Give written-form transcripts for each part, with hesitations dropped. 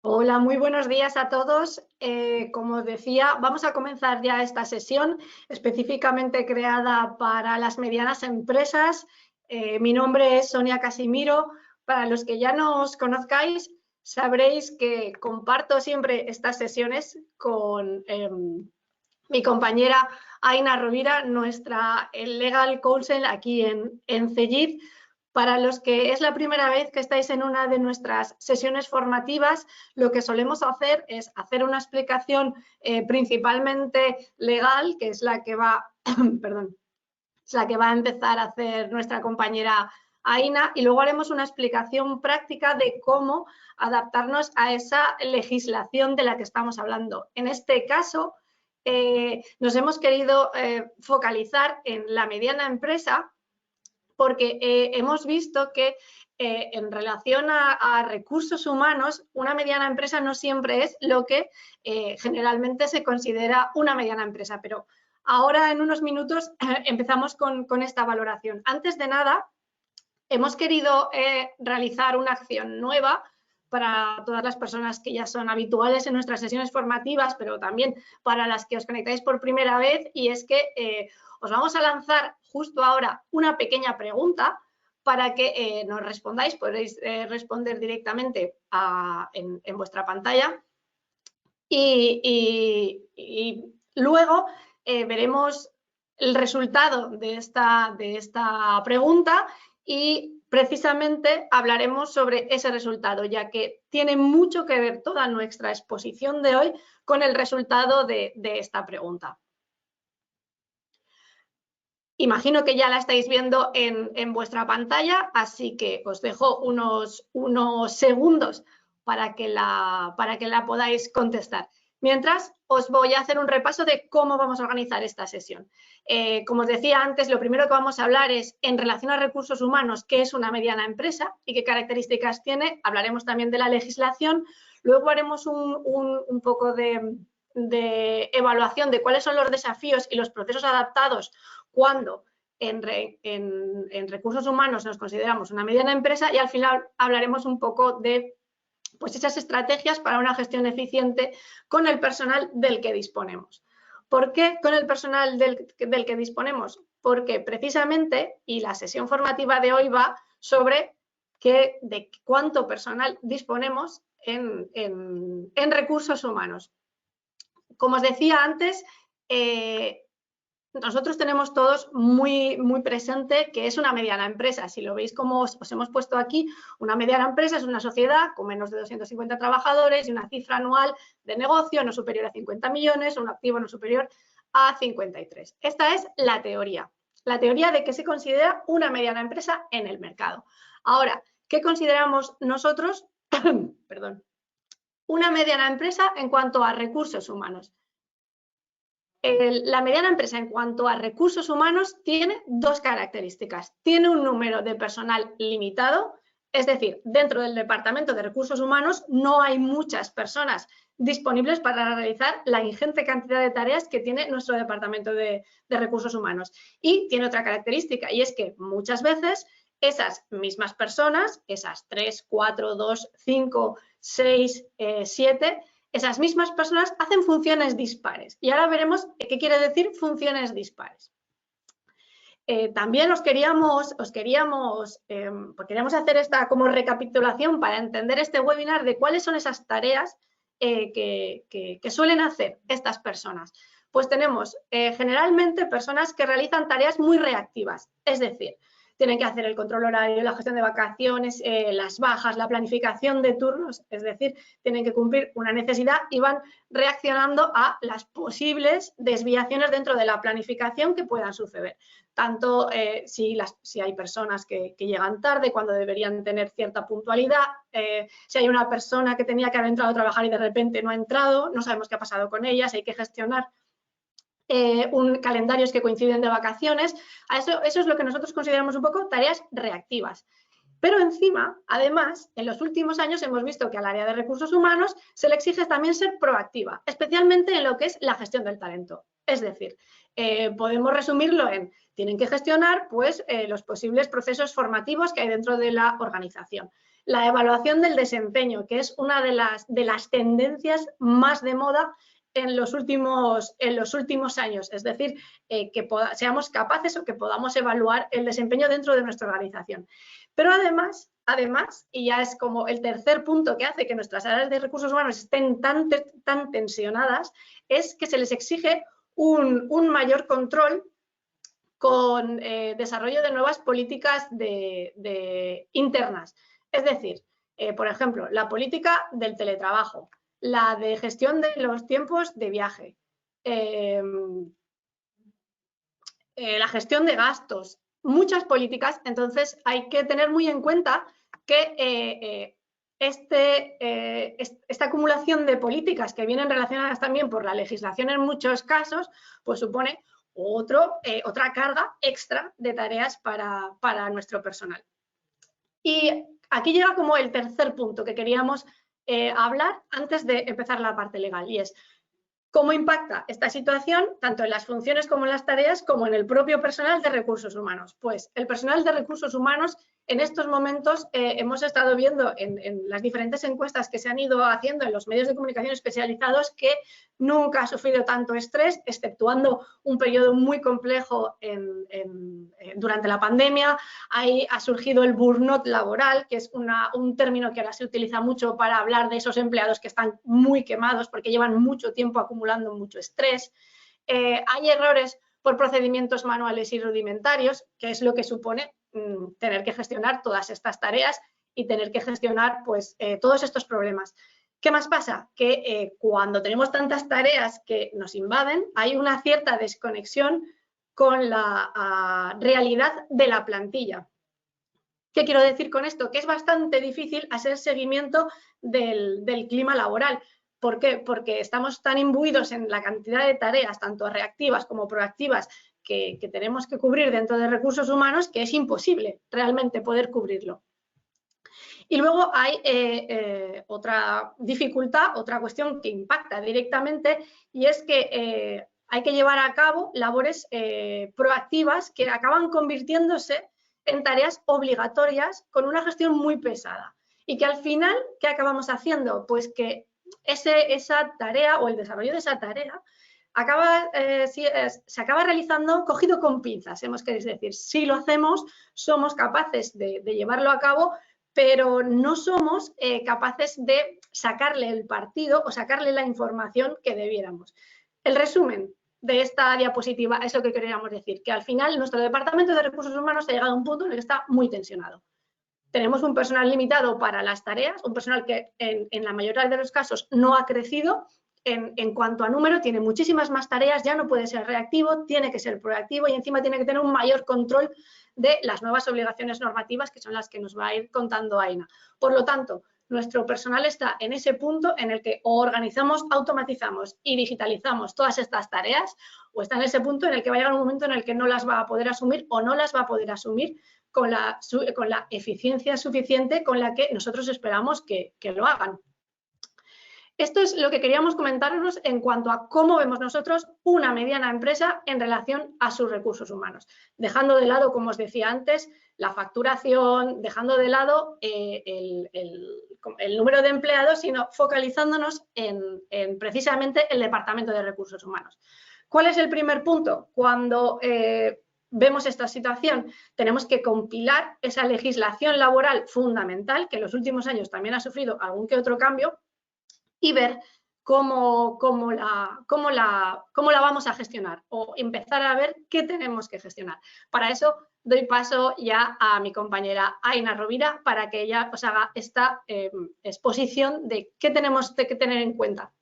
Hola, muy buenos días a todos. Como decía, vamos a comenzar ya esta sesión específicamente creada para las medianas empresas. Mi nombre es Sonia Casimiro. Para los que ya no os conozcáis, sabréis que comparto siempre estas sesiones con mi compañera Aina Rovira, nuestra Legal Counsel aquí en CEGID. Para los que es la primera vez que estáis en una de nuestras sesiones formativas, lo que solemos hacer es hacer una explicación principalmente legal, que es la que va, perdón, es la que va a empezar a hacer nuestra compañera Aina, y luego haremos una explicación práctica de cómo adaptarnos a esa legislación de la que estamos hablando. En este caso, nos hemos querido focalizar en la mediana empresa, porque hemos visto que en relación a recursos humanos, una mediana empresa no siempre es lo que generalmente se considera una mediana empresa, pero ahora en unos minutos empezamos con esta valoración. Antes de nada, hemos querido realizar una acción nueva para todas las personas que ya son habituales en nuestras sesiones formativas, pero también para las que os conectáis por primera vez, y es que os vamos a lanzar justo ahora una pequeña pregunta para que nos respondáis. Podéis responder directamente en vuestra pantalla y luego veremos el resultado de esta pregunta y precisamente hablaremos sobre ese resultado, ya que tiene mucho que ver toda nuestra exposición de hoy con el resultado de esta pregunta. Imagino que ya la estáis viendo en vuestra pantalla, así que os dejo unos segundos para que la podáis contestar. Mientras, os voy a hacer un repaso de cómo vamos a organizar esta sesión. Como os decía antes, lo primero que vamos a hablar es, en relación a recursos humanos, qué es una mediana empresa y qué características tiene. Hablaremos también de la legislación. Luego haremos un poco de evaluación de cuáles son los desafíos y los procesos adaptados cuando en recursos humanos nos consideramos una mediana empresa, y al final hablaremos un poco de pues esas estrategias para una gestión eficiente con el personal del que disponemos. ¿Por qué con el personal del que disponemos? Porque precisamente, y la sesión formativa de hoy va sobre de cuánto personal disponemos en recursos humanos. Como os decía antes, nosotros tenemos todos muy presente que es una mediana empresa. Si lo veis como os hemos puesto aquí, una mediana empresa es una sociedad con menos de 250 trabajadores y una cifra anual de negocio no superior a 50 millones, o un activo no superior a 53. Esta es la teoría de que se considera una mediana empresa en el mercado. Ahora, ¿qué consideramos nosotros? Perdón. Una mediana empresa en cuanto a recursos humanos. La mediana empresa en cuanto a recursos humanos tiene dos características. Tiene un número de personal limitado, es decir, dentro del departamento de recursos humanos no hay muchas personas disponibles para realizar la ingente cantidad de tareas que tiene nuestro departamento de recursos humanos. Y tiene otra característica, y es que muchas veces esas mismas personas, esas 3, 4, 2, 5, 6, 7, esas mismas personas hacen funciones dispares. Y ahora veremos qué quiere decir funciones dispares. También queríamos hacer esta como recapitulación para entender este webinar de cuáles son esas tareas que suelen hacer estas personas. Pues tenemos generalmente personas que realizan tareas muy reactivas, es decir, tienen que hacer el control horario, la gestión de vacaciones, las bajas, la planificación de turnos, es decir, tienen que cumplir una necesidad y van reaccionando a las posibles desviaciones dentro de la planificación que puedan suceder. Tanto si hay personas que llegan tarde cuando deberían tener cierta puntualidad, si hay una persona que tenía que haber entrado a trabajar y de repente no ha entrado, no sabemos qué ha pasado con ellas, hay que gestionar calendarios que coinciden de vacaciones. Eso es lo que nosotros consideramos un poco tareas reactivas. Pero encima, además, en los últimos años hemos visto que al área de recursos humanos se le exige también ser proactiva, especialmente en lo que es la gestión del talento. Es decir, podemos resumirlo en, tienen que gestionar pues, los posibles procesos formativos que hay dentro de la organización. la evaluación del desempeño, que es una de las tendencias más de moda en los últimos años, es decir, que seamos capaces o que podamos evaluar el desempeño dentro de nuestra organización. Pero además, y ya es como el tercer punto que hace que nuestras áreas de recursos humanos estén tan tensionadas, es que se les exige un mayor control con desarrollo de nuevas políticas internas. Es decir, por ejemplo, la política del teletrabajo, la de gestión de los tiempos de viaje, la gestión de gastos, muchas políticas. Entonces hay que tener muy en cuenta que esta acumulación de políticas que vienen relacionadas también por la legislación en muchos casos, pues supone otra carga extra de tareas para nuestro personal. Y aquí llega como el tercer punto que queríamos hablar antes de empezar la parte legal, y es cómo impacta esta situación tanto en las funciones como en las tareas como en el propio personal de recursos humanos. Pues el personal de recursos humanos en estos momentos hemos estado viendo en las diferentes encuestas que se han ido haciendo en los medios de comunicación especializados que nunca ha sufrido tanto estrés, exceptuando un periodo muy complejo durante la pandemia. Ahí ha surgido el burnout laboral, que es un término que ahora se utiliza mucho para hablar de esos empleados que están muy quemados porque llevan mucho tiempo acumulando mucho estrés. Hay errores por procedimientos manuales y rudimentarios, que es lo que supone tener que gestionar todas estas tareas y tener que gestionar pues, todos estos problemas. ¿Qué más pasa? Que cuando tenemos tantas tareas que nos invaden, hay una cierta desconexión con la realidad de la plantilla. ¿Qué quiero decir con esto? Que es bastante difícil hacer seguimiento del clima laboral. ¿Por qué? Porque estamos tan imbuidos en la cantidad de tareas, tanto reactivas como proactivas, que tenemos que cubrir dentro de recursos humanos, que es imposible realmente poder cubrirlo. Y luego hay otra dificultad, otra cuestión que impacta directamente, y es que hay que llevar a cabo labores proactivas que acaban convirtiéndose en tareas obligatorias con una gestión muy pesada. Y que al final, ¿qué acabamos haciendo? Pues que esa tarea o el desarrollo de esa tarea se acaba realizando cogido con pinzas, hemos querido decir. Si lo hacemos, somos capaces de llevarlo a cabo, pero no somos capaces de sacarle el partido o sacarle la información que debiéramos. El resumen de esta diapositiva es lo que queríamos decir, que al final nuestro departamento de recursos humanos ha llegado a un punto en el que está muy tensionado. Tenemos un personal limitado para las tareas, un personal que en la mayoría de los casos no ha crecido en cuanto a número, tiene muchísimas más tareas, ya no puede ser reactivo, tiene que ser proactivo y encima tiene que tener un mayor control de las nuevas obligaciones normativas, que son las que nos va a ir contando Aina. Por lo tanto, nuestro personal está en ese punto en el que o organizamos, automatizamos y digitalizamos todas estas tareas, o está en ese punto en el que va a llegar un momento en el que no las va a poder asumir o no las va a poder asumir con la eficiencia suficiente con la que nosotros esperamos que lo hagan. Esto es lo que queríamos comentaros en cuanto a cómo vemos nosotros una mediana empresa en relación a sus recursos humanos, dejando de lado, como os decía antes, la facturación, dejando de lado el número de empleados, sino focalizándonos en precisamente el departamento de recursos humanos. ¿Cuál es el primer punto? Cuando vemos esta situación, tenemos que compilar esa legislación laboral fundamental, que en los últimos años también ha sufrido algún que otro cambio, y ver cómo la vamos a gestionar o empezar a ver qué tenemos que gestionar. Para eso doy paso ya a mi compañera Aina Rovira para que ella os haga esta exposición de qué tenemos que tener en cuenta.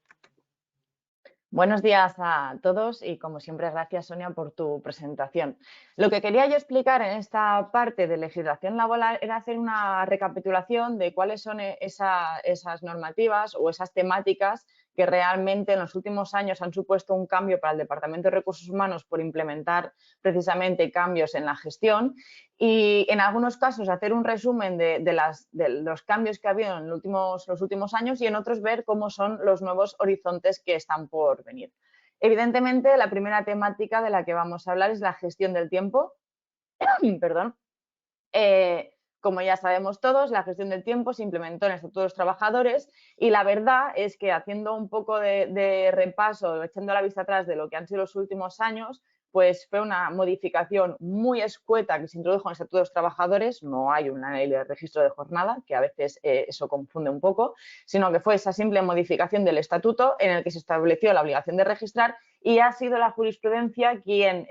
Buenos días a todos y, como siempre, gracias, Sonia, por tu presentación. Lo que quería yo explicar en esta parte de legislación laboral era hacer una recapitulación de cuáles son esas normativas o esas temáticas que realmente en los últimos años han supuesto un cambio para el Departamento de Recursos Humanos por implementar precisamente cambios en la gestión y, en algunos casos, hacer un resumen de los cambios que ha habido en los últimos años y en otros ver cómo son los nuevos horizontes que están por venir. Evidentemente, la primera temática de la que vamos a hablar es la gestión del tiempo. Perdón. como ya sabemos todos, la gestión del tiempo se implementó en el Estatuto de los Trabajadores y la verdad es que haciendo un poco de repaso, echando la vista atrás de lo que han sido los últimos años, pues fue una modificación muy escueta que se introdujo en el Estatuto de los Trabajadores. No hay una ley de registro de jornada, que a veces eso confunde un poco, sino que fue esa simple modificación del estatuto en el que se estableció la obligación de registrar y ha sido la jurisprudencia quien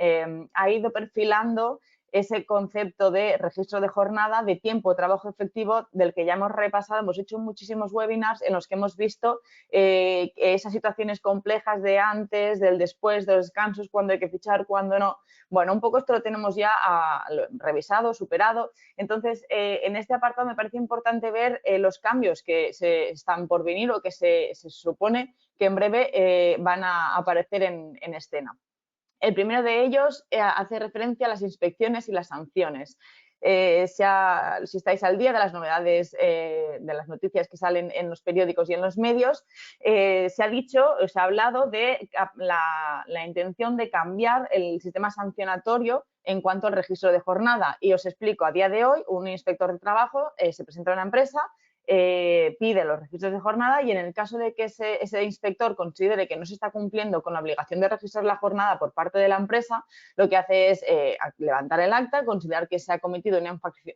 ha ido perfilando ese concepto de registro de jornada, de tiempo de trabajo efectivo, del que ya hemos repasado, hemos hecho muchísimos webinars en los que hemos visto esas situaciones complejas de antes, del después, de los descansos, cuándo hay que fichar, cuándo no. Bueno, un poco esto lo tenemos ya revisado, superado. Entonces, en este apartado me parece importante ver los cambios que se están por venir o que se supone que en breve van a aparecer en escena. El primero de ellos hace referencia a las inspecciones y las sanciones. Si estáis al día de las novedades, de las noticias que salen en los periódicos y en los medios, se ha hablado de la intención de cambiar el sistema sancionatorio en cuanto al registro de jornada. Y os explico, a día de hoy, un inspector de trabajo se presenta a una empresa, pide los registros de jornada y en el caso de que ese inspector considere que no se está cumpliendo con la obligación de registrar la jornada por parte de la empresa, lo que hace es levantar el acta, considerar que se ha cometido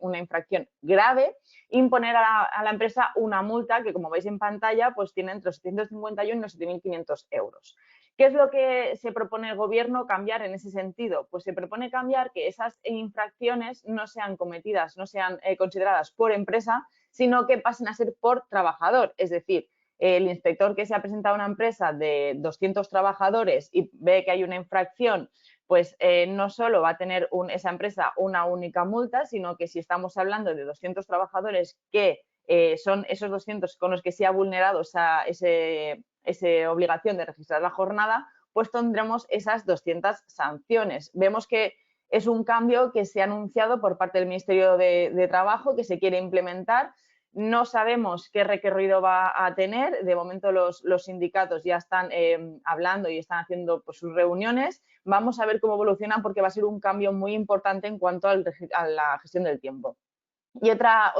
una infracción grave, imponer a la empresa una multa que, como veis en pantalla, pues tiene entre los 751 y los 7.500 euros. ¿Qué es lo que se propone el Gobierno cambiar en ese sentido? Pues se propone cambiar que esas infracciones no sean cometidas, no sean consideradas por empresa, sino que pasen a ser por trabajador. Es decir, el inspector que se ha presentado a una empresa de 200 trabajadores y ve que hay una infracción, pues no solo va a tener esa empresa una única multa, sino que si estamos hablando de 200 trabajadores que son esos 200 con los que se ha vulnerado esa obligación de registrar la jornada, pues tendremos esas 200 sanciones. Vemos que es un cambio que se ha anunciado por parte del Ministerio de Trabajo, que se quiere implementar. No sabemos qué recorrido va a tener. De momento los sindicatos ya están hablando y están haciendo pues, sus reuniones. Vamos a ver cómo evoluciona porque va a ser un cambio muy importante en cuanto a la gestión del tiempo. Y otra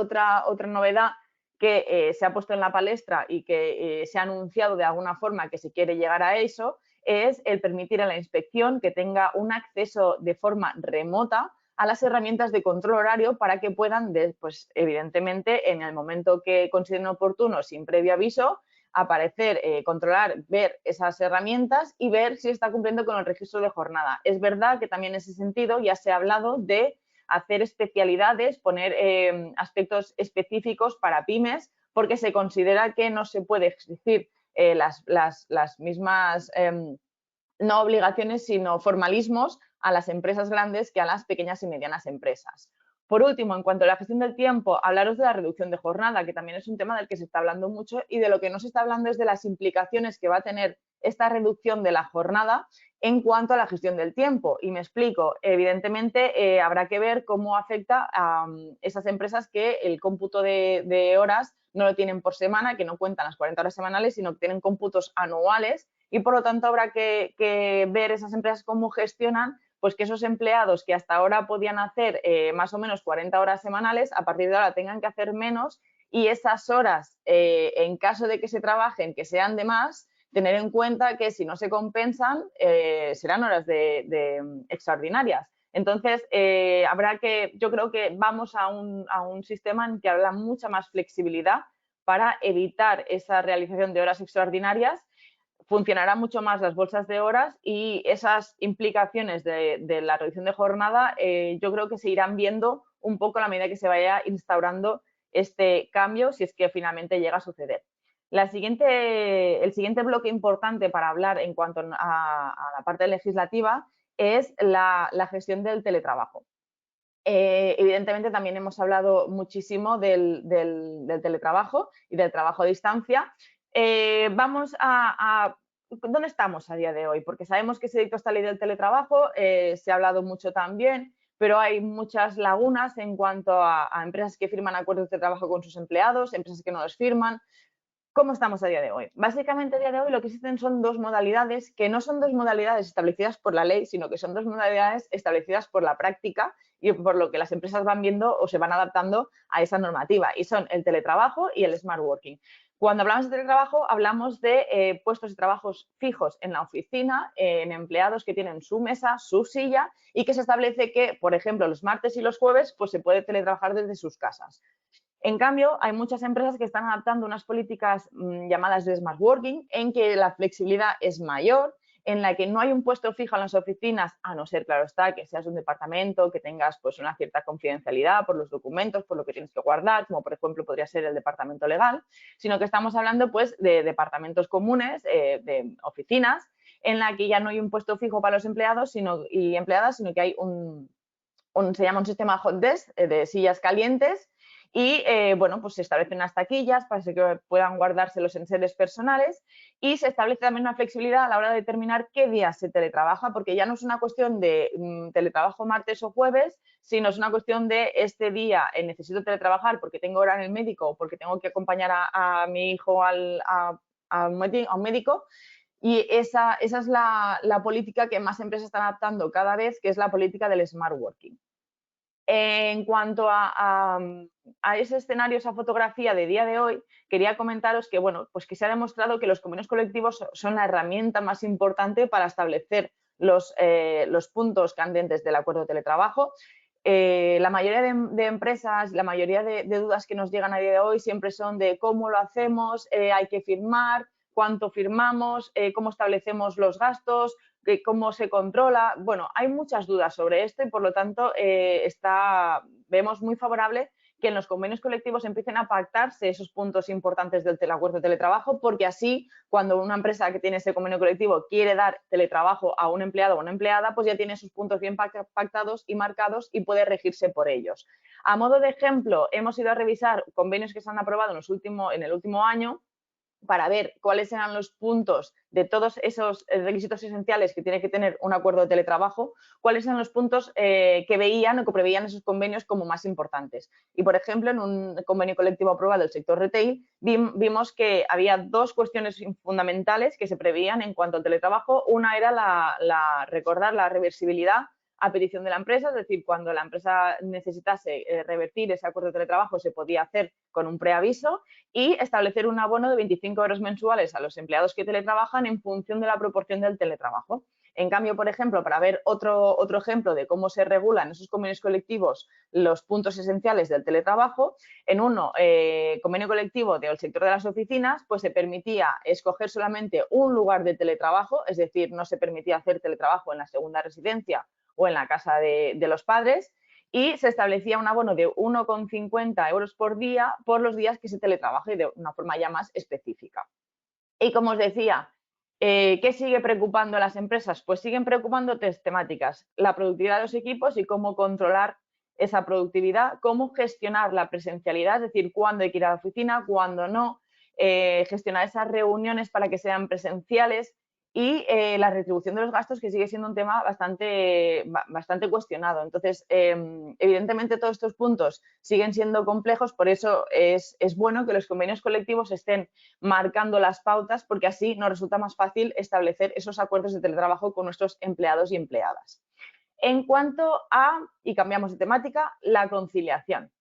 novedad que se ha puesto en la palestra y que se ha anunciado de alguna forma que se quiere llegar a eso es el permitir a la inspección que tenga un acceso de forma remota a las herramientas de control horario para que puedan, pues, evidentemente, en el momento que consideren oportuno, sin previo aviso, aparecer, controlar, ver esas herramientas y ver si está cumpliendo con el registro de jornada. Es verdad que también en ese sentido ya se ha hablado de hacer especialidades, poner aspectos específicos para pymes, porque se considera que no se puede exigir las mismas no obligaciones, sino formalismos a las empresas grandes que a las pequeñas y medianas empresas. Por último, en cuanto a la gestión del tiempo, hablaros de la reducción de jornada, que también es un tema del que se está hablando mucho y de lo que no se está hablando es de las implicaciones que va a tener esta reducción de la jornada en cuanto a la gestión del tiempo. Y me explico, evidentemente habrá que ver cómo afecta a esas empresas que el cómputo de horas no lo tienen por semana, que no cuentan las 40 horas semanales, sino que tienen cómputos anuales y por lo tanto habrá que ver esas empresas cómo gestionan pues que esos empleados que hasta ahora podían hacer más o menos 40 horas semanales, a partir de ahora tengan que hacer menos y esas horas, en caso de que se trabajen, que sean de más, tener en cuenta que si no se compensan, serán horas extraordinarias. Entonces, yo creo que vamos a un sistema en que habrá mucha más flexibilidad para evitar esa realización de horas extraordinarias. Funcionarán mucho más las bolsas de horas y esas implicaciones de la reducción de jornada yo creo que se irán viendo un poco a la medida que se vaya instaurando este cambio, si es que finalmente llega a suceder. El siguiente bloque importante para hablar en cuanto a la parte legislativa es la gestión del teletrabajo. Evidentemente también hemos hablado muchísimo del teletrabajo y del trabajo a distancia. Vamos a ¿dónde estamos a día de hoy? Porque sabemos que se dictó esta ley del teletrabajo, se ha hablado mucho también, pero hay muchas lagunas en cuanto a empresas que firman acuerdos de trabajo con sus empleados, empresas que no los firman. ¿Cómo estamos a día de hoy? Básicamente a día de hoy lo que existen son dos modalidades, que no son dos modalidades establecidas por la ley, sino que son dos modalidades establecidas por la práctica y por lo que las empresas van viendo o se van adaptando a esa normativa, y son el teletrabajo y el smart working. Cuando hablamos de teletrabajo, hablamos de puestos de trabajos fijos en la oficina, en empleados que tienen su mesa, su silla, y que se establece que, por ejemplo, los martes y los jueves, pues se puede teletrabajar desde sus casas. En cambio, hay muchas empresas que están adaptando unas políticas llamadas de smart working, en que la flexibilidad es mayor, en la que no hay un puesto fijo en las oficinas, a no ser, claro está, que seas un departamento, que tengas pues una cierta confidencialidad por los documentos, por lo que tienes que guardar, como por ejemplo podría ser el departamento legal, sino que estamos hablando pues de departamentos comunes, de oficinas, en la que ya no hay un puesto fijo para los empleados y empleadas, sino que hay se llama un sistema hot desk, de sillas calientes, y bueno, pues se establecen unas taquillas para que puedan guardarse los enseres personales, y se establece también una flexibilidad a la hora de determinar qué días se teletrabaja, porque ya no es una cuestión de teletrabajo martes o jueves, sino es una cuestión de este día necesito teletrabajar porque tengo hora en el médico o porque tengo que acompañar a mi hijo a un médico. Y esa es la política que más empresas están adaptando cada vez, que es la política del smart working. En cuanto a ese escenario, esa fotografía de día de hoy, quería comentaros que, bueno, pues que se ha demostrado que los convenios colectivos son la herramienta más importante para establecer los puntos candentes del acuerdo de teletrabajo. La mayoría de empresas, la mayoría de dudas que nos llegan a día de hoy siempre son de cómo lo hacemos, hay que firmar, cuánto firmamos, cómo establecemos los gastos, cómo se controla. Bueno, hay muchas dudas sobre esto y por lo tanto vemos muy favorable que en los convenios colectivos empiecen a pactarse esos puntos importantes del acuerdo de teletrabajo, porque así cuando una empresa que tiene ese convenio colectivo quiere dar teletrabajo a un empleado o una empleada, pues ya tiene sus puntos bien pactados y marcados y puede regirse por ellos. A modo de ejemplo, hemos ido a revisar convenios que se han aprobado en el último año para ver cuáles eran los puntos de todos esos requisitos esenciales que tiene que tener un acuerdo de teletrabajo, cuáles eran los puntos que veían o que preveían esos convenios como más importantes. Y, por ejemplo, en un convenio colectivo aprobado del sector retail, vimos que había dos cuestiones fundamentales que se preveían en cuanto al teletrabajo. Una era recordar la reversibilidad a petición de la empresa, es decir, cuando la empresa necesitase revertir ese acuerdo de teletrabajo se podía hacer con un preaviso, y establecer un abono de 25 euros mensuales a los empleados que teletrabajan en función de la proporción del teletrabajo. En cambio, por ejemplo, para ver otro ejemplo de cómo se regulan esos convenios colectivos los puntos esenciales del teletrabajo, en convenio colectivo del sector de las oficinas, pues se permitía escoger solamente un lugar de teletrabajo, es decir, no se permitía hacer teletrabajo en la segunda residencia o en la casa de los padres, y se establecía un abono de 1,50 euros por día por los días que se teletrabaje de una forma ya más específica. Y como os decía, ¿qué sigue preocupando a las empresas? Pues siguen preocupando tres temáticas: la productividad de los equipos y cómo controlar esa productividad, cómo gestionar la presencialidad, es decir, cuándo hay que ir a la oficina, cuándo no, gestionar esas reuniones para que sean presenciales, y la retribución de los gastos, que sigue siendo un tema bastante cuestionado. Entonces, evidentemente todos estos puntos siguen siendo complejos, por eso es bueno que los convenios colectivos estén marcando las pautas, porque así nos resulta más fácil establecer esos acuerdos de teletrabajo con nuestros empleados y empleadas. En cuanto y cambiamos de temática, la conciliación.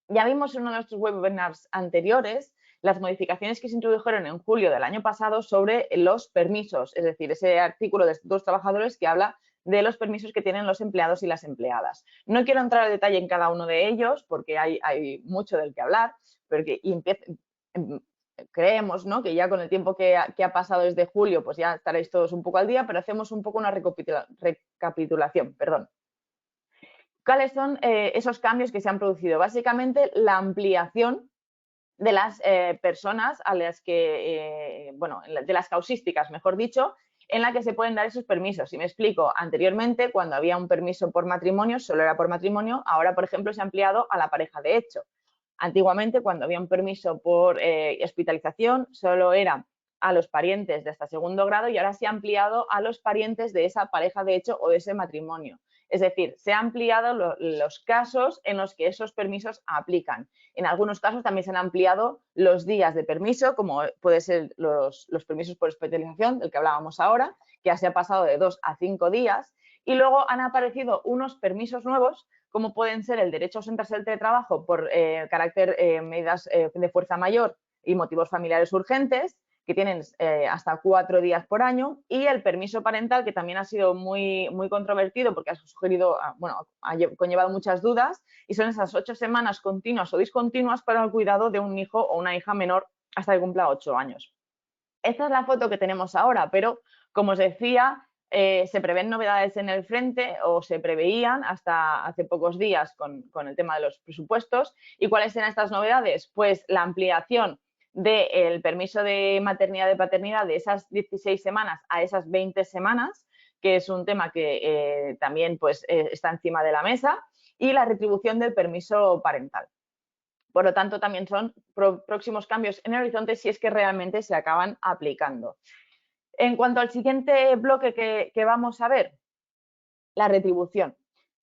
Ya vimos en uno de nuestros webinars anteriores las modificaciones que se introdujeron en julio del año pasado sobre los permisos, es decir, ese artículo de Estatutos Trabajadores que habla de los permisos que tienen los empleados y las empleadas. No quiero entrar en detalle en cada uno de ellos porque hay mucho del que hablar, pero creemos, ¿no?, que ya con el tiempo que ha pasado desde julio, pues ya estaréis todos un poco al día, pero hacemos un poco una recapitulación. ¿Cuáles son esos cambios que se han producido? Básicamente, la ampliación de las personas a las que, de las causísticas, mejor dicho, en la que se pueden dar esos permisos. Si me explico, anteriormente, cuando había un permiso por matrimonio, solo era por matrimonio. Ahora, por ejemplo, se ha ampliado a la pareja de hecho. Antiguamente, cuando había un permiso por hospitalización, solo era a los parientes de hasta segundo grado, y ahora se ha ampliado a los parientes de esa pareja de hecho o de ese matrimonio. Es decir, se han ampliado los casos en los que esos permisos aplican. En algunos casos también se han ampliado los días de permiso, como pueden ser los permisos por especialización, del que hablábamos ahora, que ya se ha pasado de 2 a 5 días. Y luego han aparecido unos permisos nuevos, como pueden ser el derecho a ausentarse del teletrabajo por medidas de fuerza mayor y motivos familiares urgentes, que tienen hasta 4 días por año, y el permiso parental, que también ha sido muy controvertido porque ha sugerido, bueno, ha conllevado muchas dudas, y son esas 8 semanas continuas o discontinuas para el cuidado de un hijo o una hija menor hasta que cumpla 8 años. Esta es la foto que tenemos ahora, pero como os decía, se prevén novedades en el frente, o se preveían hasta hace pocos días con el tema de los presupuestos. ¿Y cuáles eran estas novedades? Pues la ampliación del permiso de maternidad y paternidad de esas 16 semanas a esas 20 semanas, que es un tema que también pues, está encima de la mesa, y la retribución del permiso parental. Por lo tanto, también son próximos cambios en el horizonte si es que realmente se acaban aplicando. En cuanto al siguiente bloque que vamos a ver, la retribución.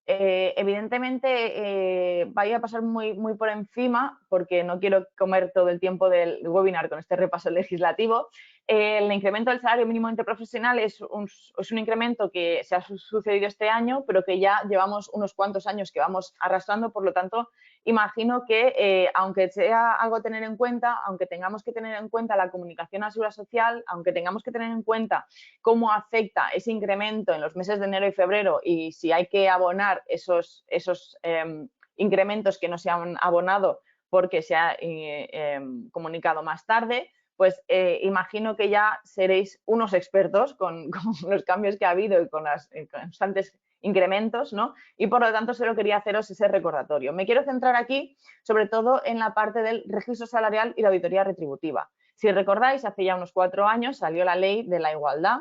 Evidentemente, voy a pasar muy por encima porque no quiero comer todo el tiempo del webinar con este repaso legislativo. El incremento del salario mínimo interprofesional es un incremento que se ha sucedido este año, pero que ya llevamos unos cuantos años que vamos arrastrando. Por lo tanto, imagino que aunque sea algo a tener en cuenta, aunque tengamos que tener en cuenta la comunicación a la Seguridad Social, aunque tengamos que tener en cuenta cómo afecta ese incremento en los meses de enero y febrero, y si hay que abonar esos incrementos que no se han abonado porque se ha comunicado más tarde, pues imagino que ya seréis unos expertos con los cambios que ha habido y con los constantes incrementos, ¿no? Y por lo tanto solo quería haceros ese recordatorio. Me quiero centrar aquí sobre todo en la parte del registro salarial y la auditoría retributiva. Si recordáis, hace ya unos 4 años salió la ley de la igualdad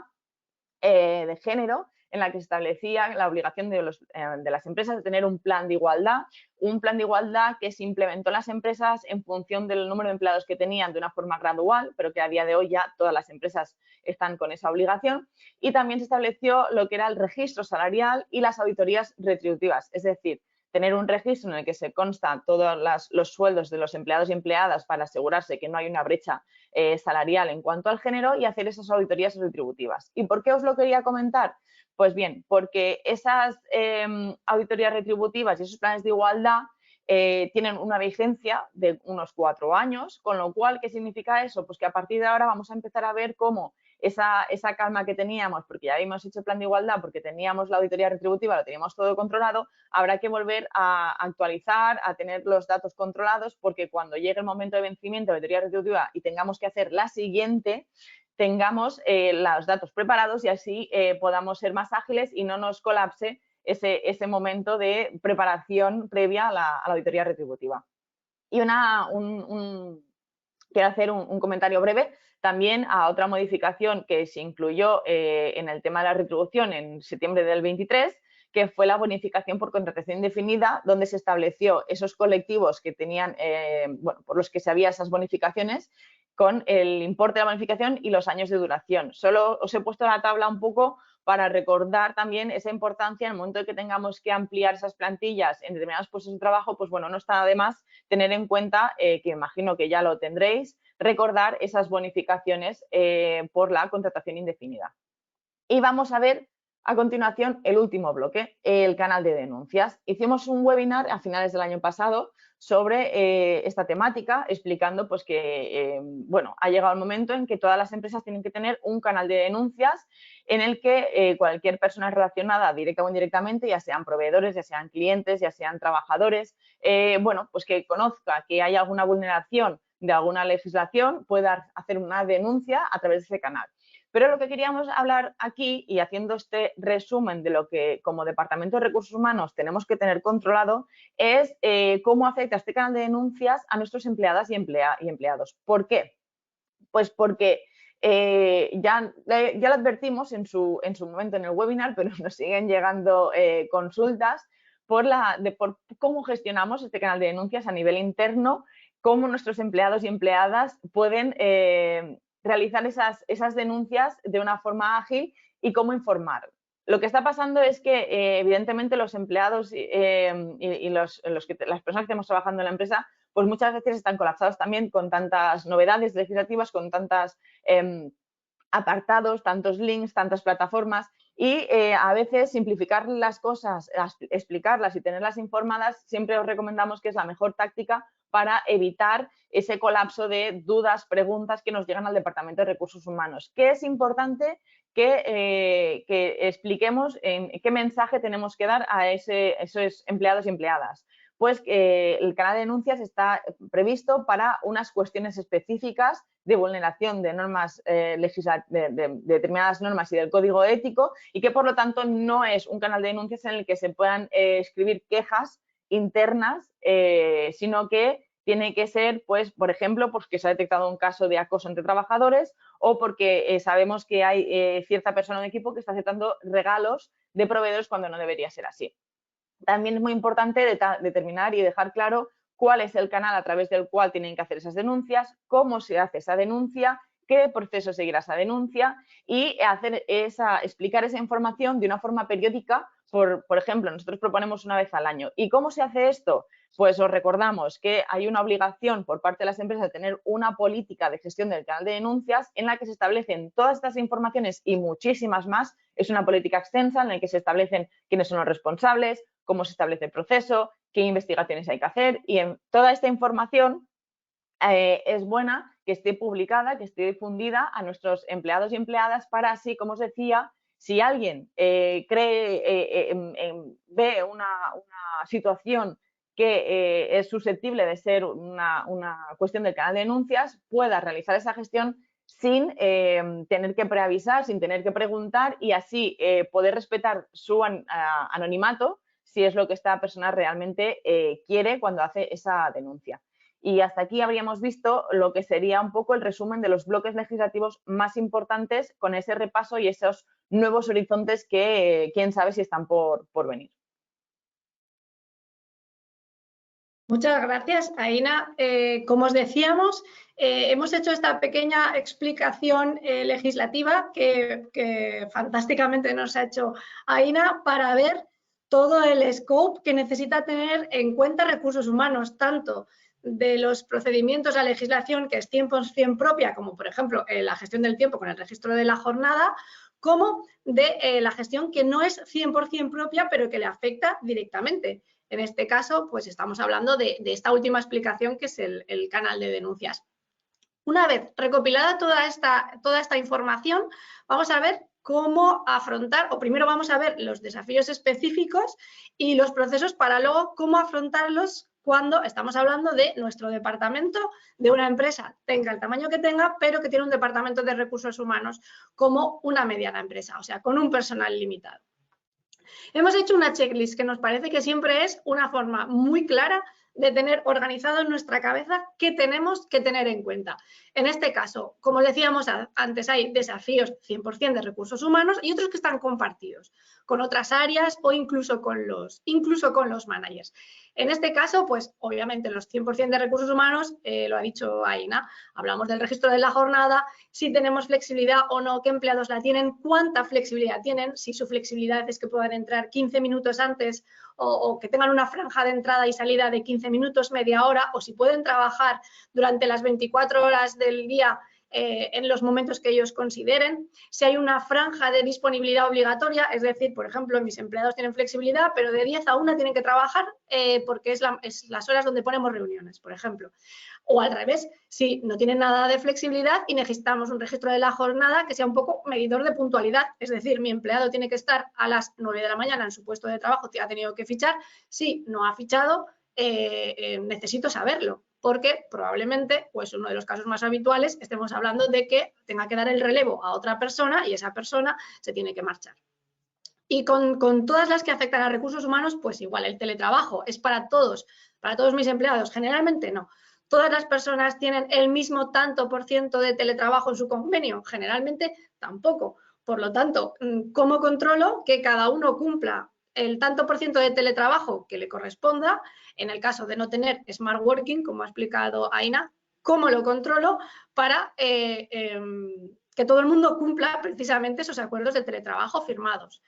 de género, en la que se establecía la obligación de las empresas de tener un plan de igualdad que se implementó en las empresas en función del número de empleados que tenían de una forma gradual, pero que a día de hoy ya todas las empresas están con esa obligación. Y también se estableció lo que era el registro salarial y las auditorías retributivas, es decir, tener un registro en el que se constan todos los sueldos de los empleados y empleadas para asegurarse que no hay una brecha salarial en cuanto al género, y hacer esas auditorías retributivas. ¿Y por qué os lo quería comentar? Pues bien, porque esas auditorías retributivas y esos planes de igualdad tienen una vigencia de unos 4 años, con lo cual, ¿qué significa eso? Pues que a partir de ahora vamos a empezar a ver cómo esa calma que teníamos, porque ya habíamos hecho el plan de igualdad, porque teníamos la auditoría retributiva, lo teníamos todo controlado, habrá que volver a actualizar, a tener los datos controlados, porque cuando llegue el momento de vencimiento de la auditoría retributiva y tengamos que hacer la siguiente, tengamos los datos preparados y así podamos ser más ágiles y no nos colapse ese momento de preparación previa a la auditoría retributiva. Y quiero hacer un comentario breve también a otra modificación que se incluyó en el tema de la retribución en septiembre del 23, que fue la bonificación por contratación indefinida, donde se estableció esos colectivos que tenían, bueno, por los que se había esas bonificaciones, con el importe de la bonificación y los años de duración. Solo os he puesto la tabla un poco para recordar también esa importancia en el momento de que tengamos que ampliar esas plantillas en determinados puestos de trabajo. Pues bueno, no está de más tener en cuenta, que imagino que ya lo tendréis, recordar esas bonificaciones por la contratación indefinida. Y vamos a ver a continuación el último bloque, el canal de denuncias. Hicimos un webinar a finales del año pasado sobre esta temática, explicando pues, que bueno, ha llegado el momento en que todas las empresas tienen que tener un canal de denuncias en el que cualquier persona relacionada directa o indirectamente, ya sean proveedores, ya sean clientes, ya sean trabajadores, bueno, pues que conozca que hay alguna vulneración de alguna legislación, pueda hacer una denuncia a través de ese canal. Pero lo que queríamos hablar aquí, y haciendo este resumen de lo que como Departamento de Recursos Humanos tenemos que tener controlado, es cómo afecta este canal de denuncias a nuestros empleadas y empleados. ¿Por qué? Pues porque ya lo advertimos en su momento en el webinar, pero nos siguen llegando consultas por cómo gestionamos este canal de denuncias a nivel interno, cómo nuestros empleados y empleadas pueden realizar esas denuncias de una forma ágil y cómo informar. Lo que está pasando es que, evidentemente, los empleados las personas que estamos trabajando en la empresa, pues muchas veces están colapsados también con tantas novedades legislativas, con tantos apartados, tantos links, tantas plataformas, y a veces simplificar las cosas, explicarlas y tenerlas informadas, siempre os recomendamos que es la mejor táctica para evitar ese colapso de dudas, preguntas que nos llegan al Departamento de Recursos Humanos. ¿Qué es importante que expliquemos qué mensaje tenemos que dar a esos empleados y empleadas? Pues el canal de denuncias está previsto para unas cuestiones específicas de vulneración de normas de determinadas normas y del código ético, y que por lo tanto no es un canal de denuncias en el que se puedan escribir quejas internas, sino que tiene que ser, pues, por ejemplo, porque se ha detectado un caso de acoso entre trabajadores, o porque sabemos que hay cierta persona en el equipo que está aceptando regalos de proveedores cuando no debería ser así. También es muy importante determinar y dejar claro cuál es el canal a través del cual tienen que hacer esas denuncias, cómo se hace esa denuncia, qué proceso seguirá esa denuncia, y explicar esa información de una forma periódica. Por ejemplo, nosotros proponemos una vez al año. ¿Y cómo se hace esto? Pues os recordamos que hay una obligación por parte de las empresas de tener una política de gestión del canal de denuncias en la que se establecen todas estas informaciones y muchísimas más. Es una política extensa en la que se establecen quiénes son los responsables, cómo se establece el proceso, qué investigaciones hay que hacer, y en toda esta información es buena que esté publicada, que esté difundida a nuestros empleados y empleadas, para así, como os decía, si alguien ve una situación que es susceptible de ser una cuestión del canal de denuncias, pueda realizar esa gestión sin tener que preavisar, sin tener que preguntar, y así poder respetar su anonimato, si es lo que esta persona realmente quiere cuando hace esa denuncia. Y hasta aquí habríamos visto lo que sería un poco el resumen de los bloques legislativos más importantes, con ese repaso y esos nuevos horizontes que quién sabe si están por venir. Muchas gracias, Aina. Como os decíamos, hemos hecho esta pequeña explicación legislativa que fantásticamente nos ha hecho Aina para ver todo el scope que necesita tener en cuenta recursos humanos, tanto de los procedimientos a legislación que es 100% propia, como por ejemplo la gestión del tiempo con el registro de la jornada, como de la gestión que no es 100% propia, pero que le afecta directamente. En este caso, pues estamos hablando de esta última explicación, que es el canal de denuncias. Una vez recopilada toda esta información, vamos a ver cómo afrontar, o primero vamos a ver los desafíos específicos y los procesos para luego cómo afrontarlos cuando estamos hablando de nuestro departamento, de una empresa, tenga el tamaño que tenga, pero que tiene un departamento de recursos humanos como una mediana empresa, o sea, con un personal limitado. Hemos hecho una checklist que nos parece que siempre es una forma muy clara de tener organizado en nuestra cabeza qué tenemos que tener en cuenta. En este caso, como decíamos antes, hay desafíos 100% de recursos humanos y otros que están compartidos con otras áreas o incluso con los managers. En este caso, pues obviamente los 100% de recursos humanos, lo ha dicho Aina, hablamos del registro de la jornada, si tenemos flexibilidad o no, qué empleados la tienen, cuánta flexibilidad tienen, si su flexibilidad es que puedan entrar 15 minutos antes o que tengan una franja de entrada y salida de 15 minutos, media hora, o si pueden trabajar durante las 24 horas del día en los momentos que ellos consideren, si hay una franja de disponibilidad obligatoria, es decir, por ejemplo, mis empleados tienen flexibilidad, pero de 10 a 1 tienen que trabajar porque es las horas donde ponemos reuniones, por ejemplo. O al revés, si no tienen nada de flexibilidad y necesitamos un registro de la jornada que sea un poco medidor de puntualidad, es decir, mi empleado tiene que estar a las 9 de la mañana en su puesto de trabajo, ha tenido que fichar, si no ha fichado, necesito saberlo, porque probablemente, pues uno de los casos más habituales, estemos hablando de que tenga que dar el relevo a otra persona y esa persona se tiene que marchar. Y con todas las que afectan a recursos humanos, pues igual, el teletrabajo es para todos mis empleados, generalmente no. ¿Todas las personas tienen el mismo tanto por ciento de teletrabajo en su convenio? Generalmente tampoco. Por lo tanto, ¿cómo controlo que cada uno cumpla el tanto por ciento de teletrabajo que le corresponda? En el caso de no tener smart working, como ha explicado Aina, ¿cómo lo controlo para que todo el mundo cumpla precisamente esos acuerdos de teletrabajo firmados?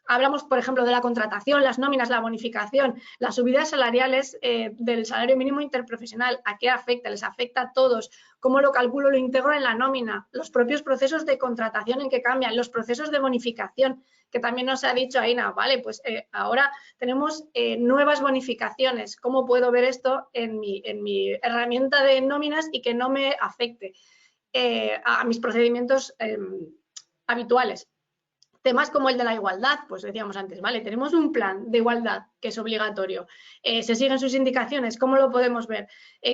hablamos, por ejemplo, de la contratación, las nóminas, la bonificación, las subidas salariales del salario mínimo interprofesional. ¿A qué afecta? Les afecta a todos. ¿Cómo lo calculo? Lo integro en la nómina. Los propios procesos de contratación en que cambian, los procesos de bonificación, que también nos ha dicho Aina, vale, pues ahora tenemos nuevas bonificaciones. ¿Cómo puedo ver esto en mi herramienta de nóminas y que no me afecte a mis procedimientos habituales? Temas como el de la igualdad, pues decíamos antes, vale, tenemos un plan de igualdad que es obligatorio, se siguen sus indicaciones, ¿cómo lo podemos ver?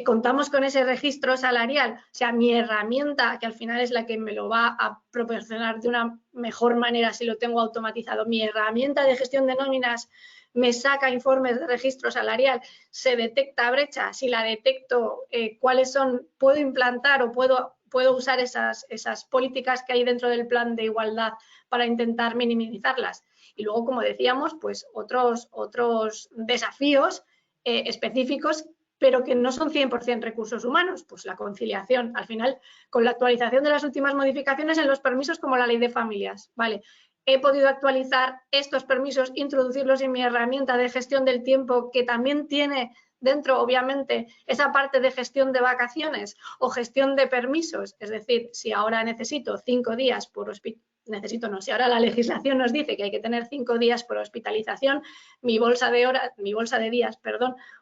Contamos con ese registro salarial, o sea, mi herramienta, que al final es la que me lo va a proporcionar de una mejor manera si lo tengo automatizado, mi herramienta de gestión de nóminas me saca informes de registro salarial, se detecta brecha, si la detecto, cuáles son, puedo implantar o puedo usar esas políticas que hay dentro del plan de igualdad para intentar minimizarlas. Y luego, como decíamos, pues otros desafíos específicos, pero que no son 100% recursos humanos, pues la conciliación. Al final, con la actualización de las últimas modificaciones en los permisos, como la ley de familias, ¿vale? He podido actualizar estos permisos, introducirlos en mi herramienta de gestión del tiempo, que también tiene dentro, obviamente, esa parte de gestión de vacaciones o gestión de permisos. Es decir, si ahora necesito 5 días por si ahora la legislación nos dice que hay que tener 5 días por hospitalización, mi bolsa de días,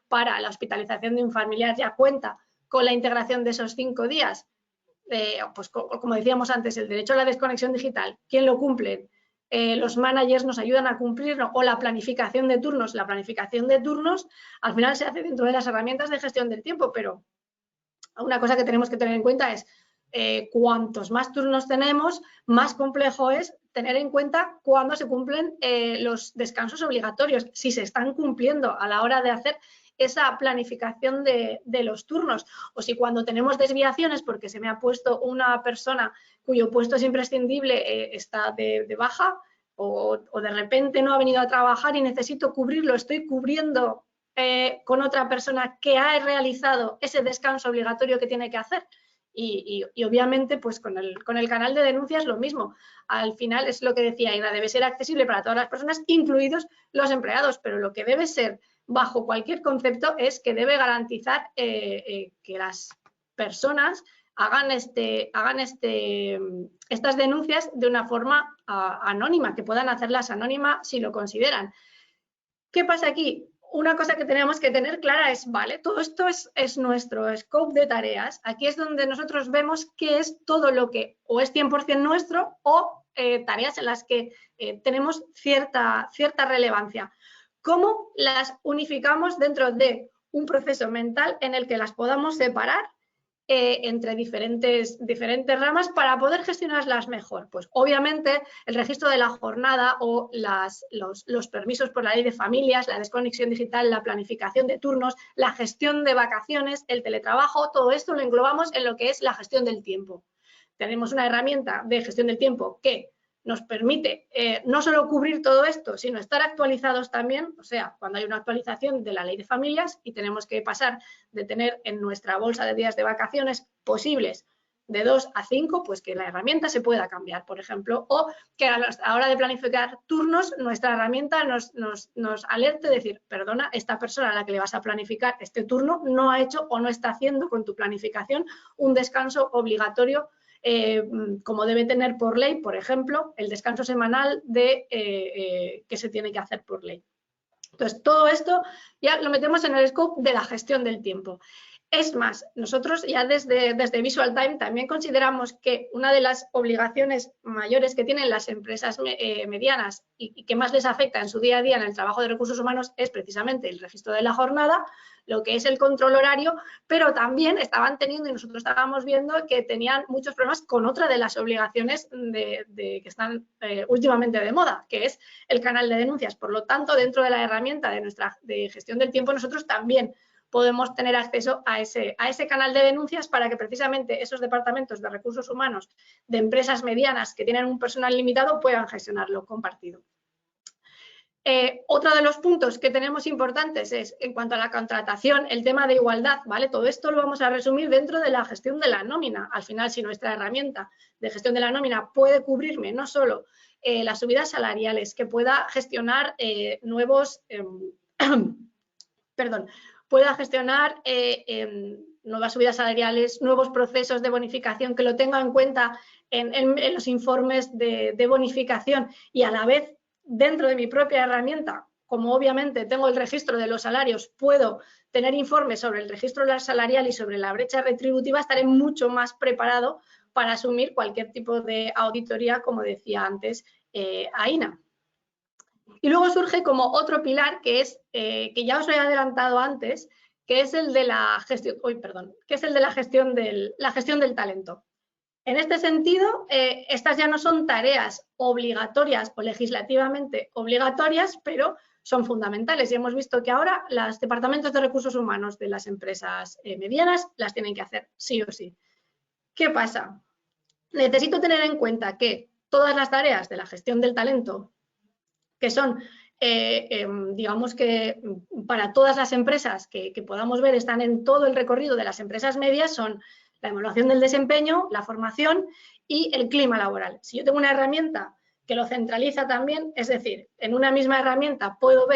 para la hospitalización de un familiar ya cuenta con la integración de esos 5 días. Pues como decíamos antes, el derecho a la desconexión digital, ¿quién lo cumple? Los managers nos ayudan a cumplirlo, o la planificación de turnos. La planificación de turnos al final se hace dentro de las herramientas de gestión del tiempo, pero una cosa que tenemos que tener en cuenta es cuantos más turnos tenemos, más complejo es tener en cuenta cuándo se cumplen los descansos obligatorios, si se están cumpliendo a la hora de hacer esa planificación de los turnos, o si cuando tenemos desviaciones porque se me ha puesto una persona cuyo puesto es imprescindible está de baja, o de repente no ha venido a trabajar y necesito cubrirlo, estoy cubriendo con otra persona que ha realizado ese descanso obligatorio que tiene que hacer. Y obviamente, pues con el canal de denuncias lo mismo. Al final es lo que decía Aina, debe ser accesible para todas las personas, incluidos los empleados, pero lo que debe ser bajo cualquier concepto es que debe garantizar que las personas hagan estas denuncias de una forma anónima, que puedan hacerlas anónimas si lo consideran. ¿Qué pasa aquí? Una cosa que tenemos que tener clara es, vale, todo esto es nuestro scope de tareas. Aquí es donde nosotros vemos qué es todo lo que o es 100% nuestro o tareas en las que tenemos cierta relevancia. ¿Cómo las unificamos dentro de un proceso mental en el que las podamos separar entre diferentes ramas para poder gestionarlas mejor? Pues obviamente el registro de la jornada o los permisos por la ley de familias, la desconexión digital, la planificación de turnos, la gestión de vacaciones, el teletrabajo, todo esto lo englobamos en lo que es la gestión del tiempo. Tenemos una herramienta de gestión del tiempo que nos permite no solo cubrir todo esto, sino estar actualizados también, o sea, cuando hay una actualización de la ley de familias y tenemos que pasar de tener en nuestra bolsa de días de vacaciones posibles de 2 a 5, pues que la herramienta se pueda cambiar, por ejemplo, o que a la hora de planificar turnos, nuestra herramienta nos alerte, decir, perdona, esta persona a la que le vas a planificar este turno no ha hecho o no está haciendo con tu planificación un descanso obligatorio como debe tener por ley, por ejemplo, el descanso semanal que se tiene que hacer por ley. Entonces, todo esto ya lo metemos en el scope de la gestión del tiempo. Es más, nosotros ya desde Visual Time también consideramos que una de las obligaciones mayores que tienen las empresas medianas y que más les afecta en su día a día en el trabajo de recursos humanos es precisamente el registro de la jornada, lo que es el control horario, pero también estaban teniendo, y nosotros estábamos viendo, que tenían muchos problemas con otra de las obligaciones que están últimamente de moda, que es el canal de denuncias. Por lo tanto, dentro de la herramienta de gestión del tiempo, nosotros también podemos tener acceso a ese canal de denuncias para que precisamente esos departamentos de recursos humanos de empresas medianas que tienen un personal limitado puedan gestionarlo compartido. Otro de los puntos que tenemos importantes es, en cuanto a la contratación, el tema de igualdad, ¿vale? Todo esto lo vamos a resumir dentro de la gestión de la nómina. Al final, si nuestra herramienta de gestión de la nómina puede cubrirme no solo las subidas salariales, que pueda gestionar pueda gestionar nuevas subidas salariales, nuevos procesos de bonificación, que lo tenga en cuenta en los informes de bonificación, y a la vez dentro de mi propia herramienta, como obviamente tengo el registro de los salarios, puedo tener informes sobre el registro salarial y sobre la brecha retributiva, estaré mucho más preparado para asumir cualquier tipo de auditoría, como decía antes Aina. Y luego surge como otro pilar, que es, que ya os he adelantado antes, que es el de la gestión, la gestión del talento. En este sentido, estas ya no son tareas obligatorias o legislativamente obligatorias, pero son fundamentales, y hemos visto que ahora los departamentos de recursos humanos de las empresas medianas las tienen que hacer sí o sí. ¿Qué pasa? Necesito tener en cuenta que todas las tareas de la gestión del talento, que son, digamos que para todas las empresas que podamos ver, están en todo el recorrido de las empresas medias, son la evaluación del desempeño, la formación y el clima laboral. Si yo tengo una herramienta que lo centraliza también, es decir, en una misma herramienta puedo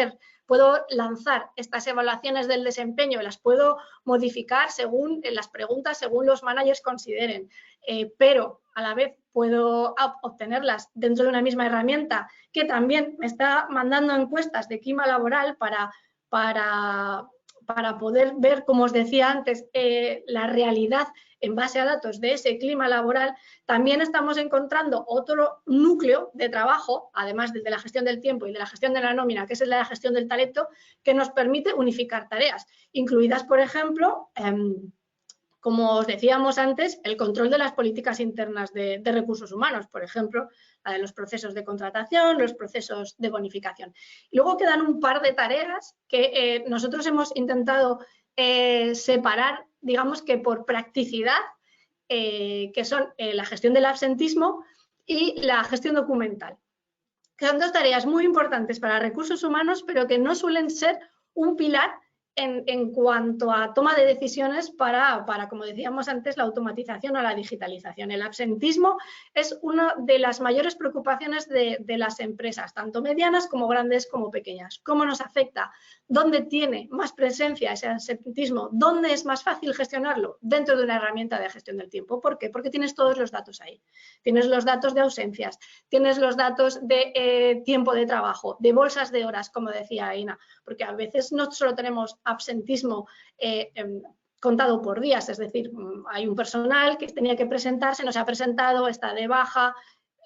lanzar estas evaluaciones del desempeño, las puedo modificar según las preguntas, según los managers consideren, pero a la vez puedo obtenerlas dentro de una misma herramienta que también me está mandando encuestas de clima laboral para poder ver, como os decía antes, la realidad en base a datos de ese clima laboral. También estamos encontrando otro núcleo de trabajo, además del de la gestión del tiempo y de la gestión de la nómina, que es el de la gestión del talento, que nos permite unificar tareas, incluidas, por ejemplo, como os decíamos antes, el control de las políticas internas de recursos humanos, por ejemplo, la de los procesos de contratación, los procesos de bonificación. Y luego quedan un par de tareas que nosotros hemos intentado separar, digamos que por practicidad, que son la gestión del absentismo y la gestión documental, que son dos tareas muy importantes para recursos humanos, pero que no suelen ser un pilar en cuanto a toma de decisiones para, como decíamos antes, la automatización o la digitalización. El absentismo es una de las mayores preocupaciones de las empresas, tanto medianas como grandes como pequeñas. ¿Cómo nos afecta? ¿Dónde tiene más presencia ese absentismo? ¿Dónde es más fácil gestionarlo? Dentro de una herramienta de gestión del tiempo. ¿Por qué? Porque tienes todos los datos ahí. Tienes los datos de ausencias, tienes los datos de tiempo de trabajo, de bolsas de horas, como decía Aina, porque a veces no solo tenemos absentismo contado por días, es decir, hay un personal que tenía que presentarse, no se ha presentado, está de baja,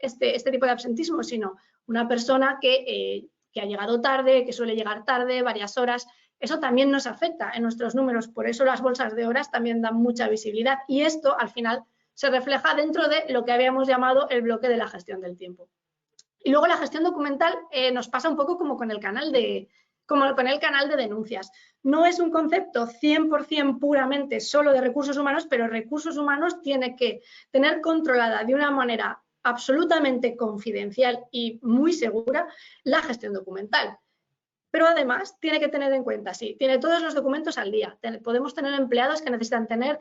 este tipo de absentismo, sino una persona que ha llegado tarde, que suele llegar tarde, varias horas. Eso también nos afecta en nuestros números, por eso las bolsas de horas también dan mucha visibilidad, y esto al final se refleja dentro de lo que habíamos llamado el bloque de la gestión del tiempo. Y luego la gestión documental nos pasa un poco como con el canal de denuncias. No es un concepto 100% puramente solo de recursos humanos, pero recursos humanos tiene que tener controlada de una manera absolutamente confidencial y muy segura la gestión documental. Pero además tiene que tener en cuenta, sí, tiene todos los documentos al día. Podemos tener empleados que necesitan tener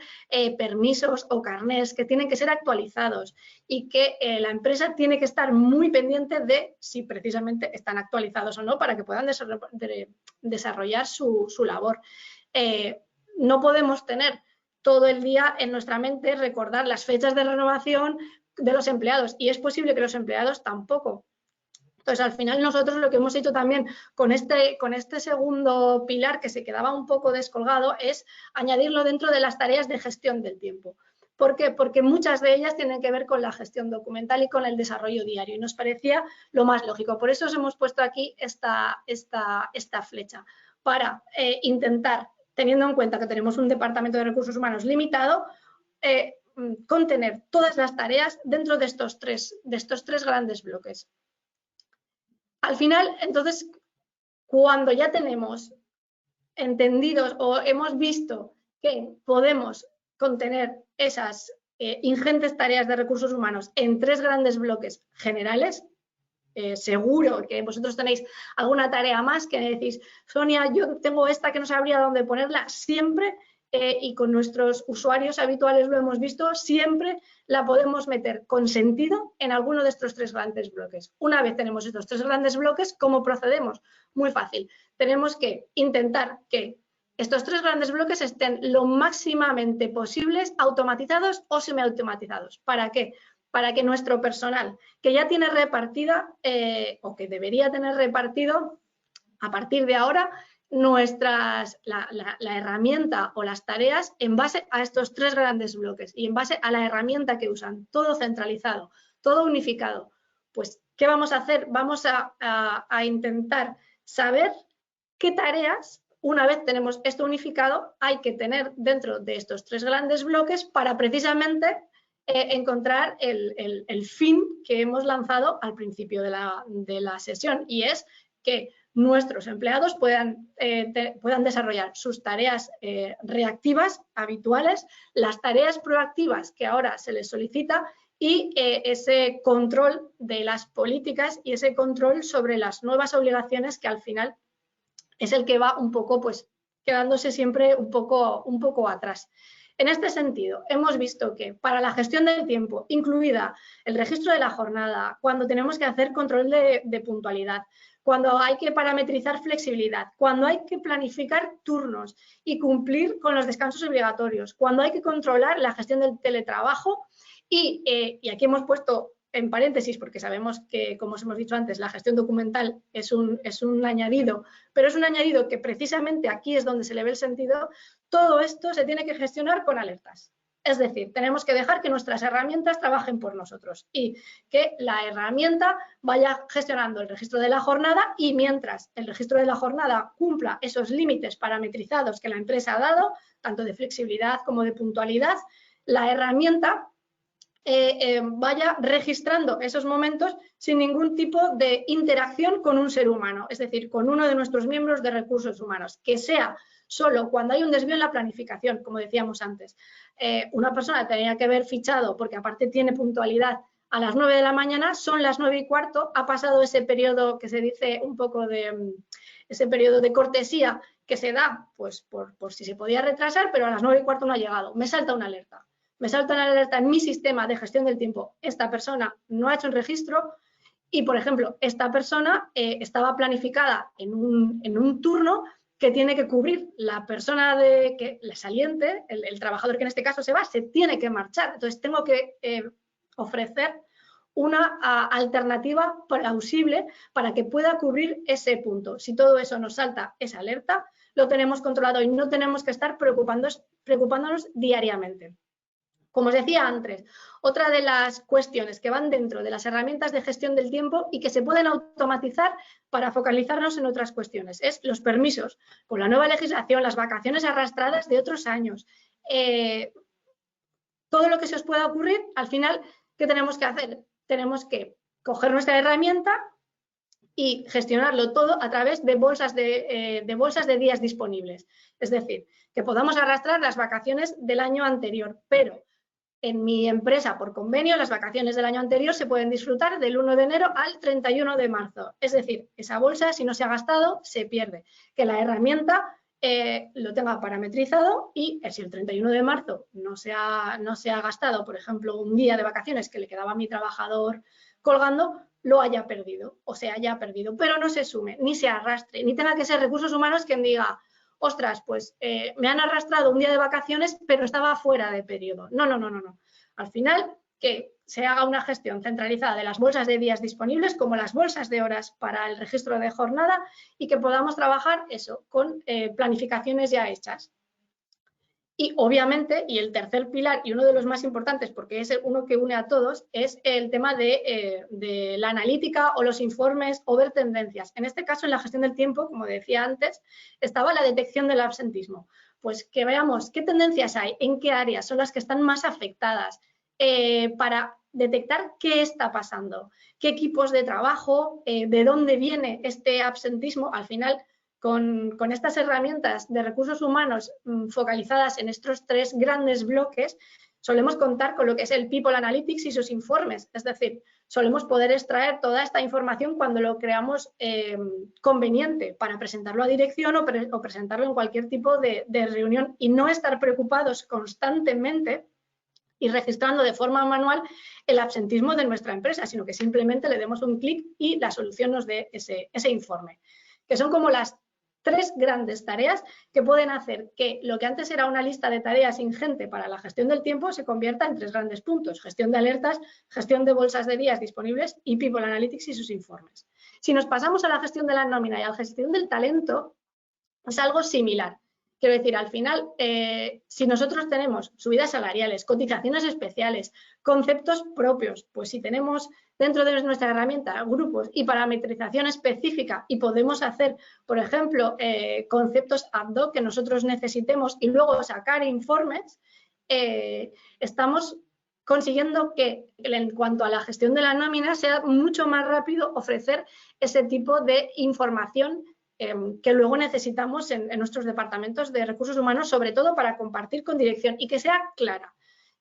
permisos o carnés que tienen que ser actualizados, y que la empresa tiene que estar muy pendiente de si precisamente están actualizados o no, para que puedan desarrollar su labor. No podemos tener todo el día en nuestra mente recordar las fechas de renovación de los empleados, y es posible que los empleados tampoco. Entonces, al final, nosotros lo que hemos hecho también con este segundo pilar, que se quedaba un poco descolgado, es añadirlo dentro de las tareas de gestión del tiempo. ¿Por qué? Porque muchas de ellas tienen que ver con la gestión documental y con el desarrollo diario, y nos parecía lo más lógico. Por eso os hemos puesto aquí esta flecha, para intentar, teniendo en cuenta que tenemos un departamento de recursos humanos limitado, contener todas las tareas dentro de estos tres grandes bloques. Al final, entonces, cuando ya tenemos entendidos o hemos visto que podemos contener esas ingentes tareas de recursos humanos en tres grandes bloques generales, seguro que vosotros tenéis alguna tarea más que decís, Sonia, yo tengo esta que no sabría dónde ponerla, siempre, y con nuestros usuarios habituales lo hemos visto, siempre la podemos meter con sentido en alguno de estos 3 grandes bloques. Una vez tenemos estos 3 grandes bloques, ¿cómo procedemos? Muy fácil. Tenemos que intentar que estos 3 grandes bloques estén lo máximamente posibles automatizados o semiautomatizados. ¿Para qué? Para que nuestro personal, que ya tiene repartida o que debería tener repartido a partir de ahora, la herramienta o las tareas en base a estos 3 grandes bloques y en base a la herramienta que usan, todo centralizado, todo unificado. Pues, ¿qué vamos a hacer? Vamos a intentar saber qué tareas, una vez tenemos esto unificado, hay que tener dentro de estos 3 grandes bloques para precisamente encontrar el fin que hemos lanzado al principio de la sesión, y es que nuestros empleados puedan desarrollar sus tareas reactivas habituales, las tareas proactivas que ahora se les solicita, y ese control de las políticas y ese control sobre las nuevas obligaciones, que al final es el que va un poco, pues, quedándose siempre un poco atrás. En este sentido, hemos visto que para la gestión del tiempo, incluida el registro de la jornada, cuando tenemos que hacer control de puntualidad, cuando hay que parametrizar flexibilidad, cuando hay que planificar turnos y cumplir con los descansos obligatorios, cuando hay que controlar la gestión del teletrabajo y aquí hemos puesto en paréntesis, porque sabemos que, como os hemos dicho antes, la gestión documental es un añadido, pero es un añadido que precisamente aquí es donde se le ve el sentido. Todo esto se tiene que gestionar con alertas. Es decir, tenemos que dejar que nuestras herramientas trabajen por nosotros y que la herramienta vaya gestionando el registro de la jornada, y mientras el registro de la jornada cumpla esos límites parametrizados que la empresa ha dado, tanto de flexibilidad como de puntualidad, la herramienta vaya registrando esos momentos sin ningún tipo de interacción con un ser humano, es decir, con uno de nuestros miembros de recursos humanos, que sea solo cuando hay un desvío en la planificación, como decíamos antes. Una persona tenía que haber fichado, porque aparte tiene puntualidad, a las 9 de la mañana, son las 9:15, ha pasado ese periodo que se dice un poco de ese periodo de cortesía que se da, pues por si se podía retrasar, pero a las 9:15 no ha llegado, me salta una alerta. Me salta una alerta en mi sistema de gestión del tiempo, esta persona no ha hecho un registro y, por ejemplo, esta persona estaba planificada en un turno que tiene que cubrir la persona la saliente, el trabajador que en este caso se va, se tiene que marchar. Entonces, tengo que ofrecer una alternativa plausible para que pueda cubrir ese punto. Si todo eso nos salta esa alerta, lo tenemos controlado y no tenemos que estar preocupándonos diariamente. Como os decía antes, otra de las cuestiones que van dentro de las herramientas de gestión del tiempo y que se pueden automatizar para focalizarnos en otras cuestiones es los permisos. Con la nueva legislación, las vacaciones arrastradas de otros años, todo lo que se os pueda ocurrir, al final, ¿qué tenemos que hacer? Tenemos que coger nuestra herramienta y gestionarlo todo a través de bolsas de días disponibles. Es decir, que podamos arrastrar las vacaciones del año anterior, pero en mi empresa, por convenio, las vacaciones del año anterior se pueden disfrutar del 1 de enero al 31 de marzo. Es decir, esa bolsa, si no se ha gastado, se pierde. Que la herramienta lo tenga parametrizado y si el 31 de marzo no se ha gastado, por ejemplo, un día de vacaciones que le quedaba a mi trabajador colgando, lo haya perdido o se haya perdido. Pero no se sume, ni se arrastre, ni tenga que ser recursos humanos quien diga, ostras, pues me han arrastrado un día de vacaciones, pero estaba fuera de periodo. No. Al final, que se haga una gestión centralizada de las bolsas de días disponibles, como las bolsas de horas para el registro de jornada, y que podamos trabajar eso con planificaciones ya hechas. Y obviamente, y el tercer pilar, y uno de los más importantes, porque es uno que une a todos, es el tema de la analítica o los informes o ver tendencias. En este caso, en la gestión del tiempo, como decía antes, estaba la detección del absentismo. Pues que veamos qué tendencias hay, en qué áreas son las que están más afectadas, para detectar qué está pasando, qué equipos de trabajo, de dónde viene este absentismo. Al final, con estas herramientas de recursos humanos focalizadas en estos 3 grandes bloques, solemos contar con lo que es el People Analytics y sus informes, es decir, solemos poder extraer toda esta información cuando lo creamos conveniente para presentarlo a dirección o presentarlo en cualquier tipo de reunión y no estar preocupados constantemente y registrando de forma manual el absentismo de nuestra empresa, sino que simplemente le demos un clic y la solución nos dé ese informe, que son como las 3 grandes tareas que pueden hacer que lo que antes era una lista de tareas ingente para la gestión del tiempo se convierta en 3 grandes puntos: gestión de alertas, gestión de bolsas de días disponibles y People Analytics y sus informes. Si nos pasamos a la gestión de la nómina y a la gestión del talento, es algo similar. Quiero decir, al final, si nosotros tenemos subidas salariales, cotizaciones especiales, conceptos propios, pues si tenemos dentro de nuestra herramienta grupos y parametrización específica y podemos hacer, por ejemplo, conceptos ad hoc que nosotros necesitemos y luego sacar informes, estamos consiguiendo que en cuanto a la gestión de la nómina sea mucho más rápido ofrecer ese tipo de información que luego necesitamos en nuestros departamentos de recursos humanos, sobre todo para compartir con dirección y que sea clara,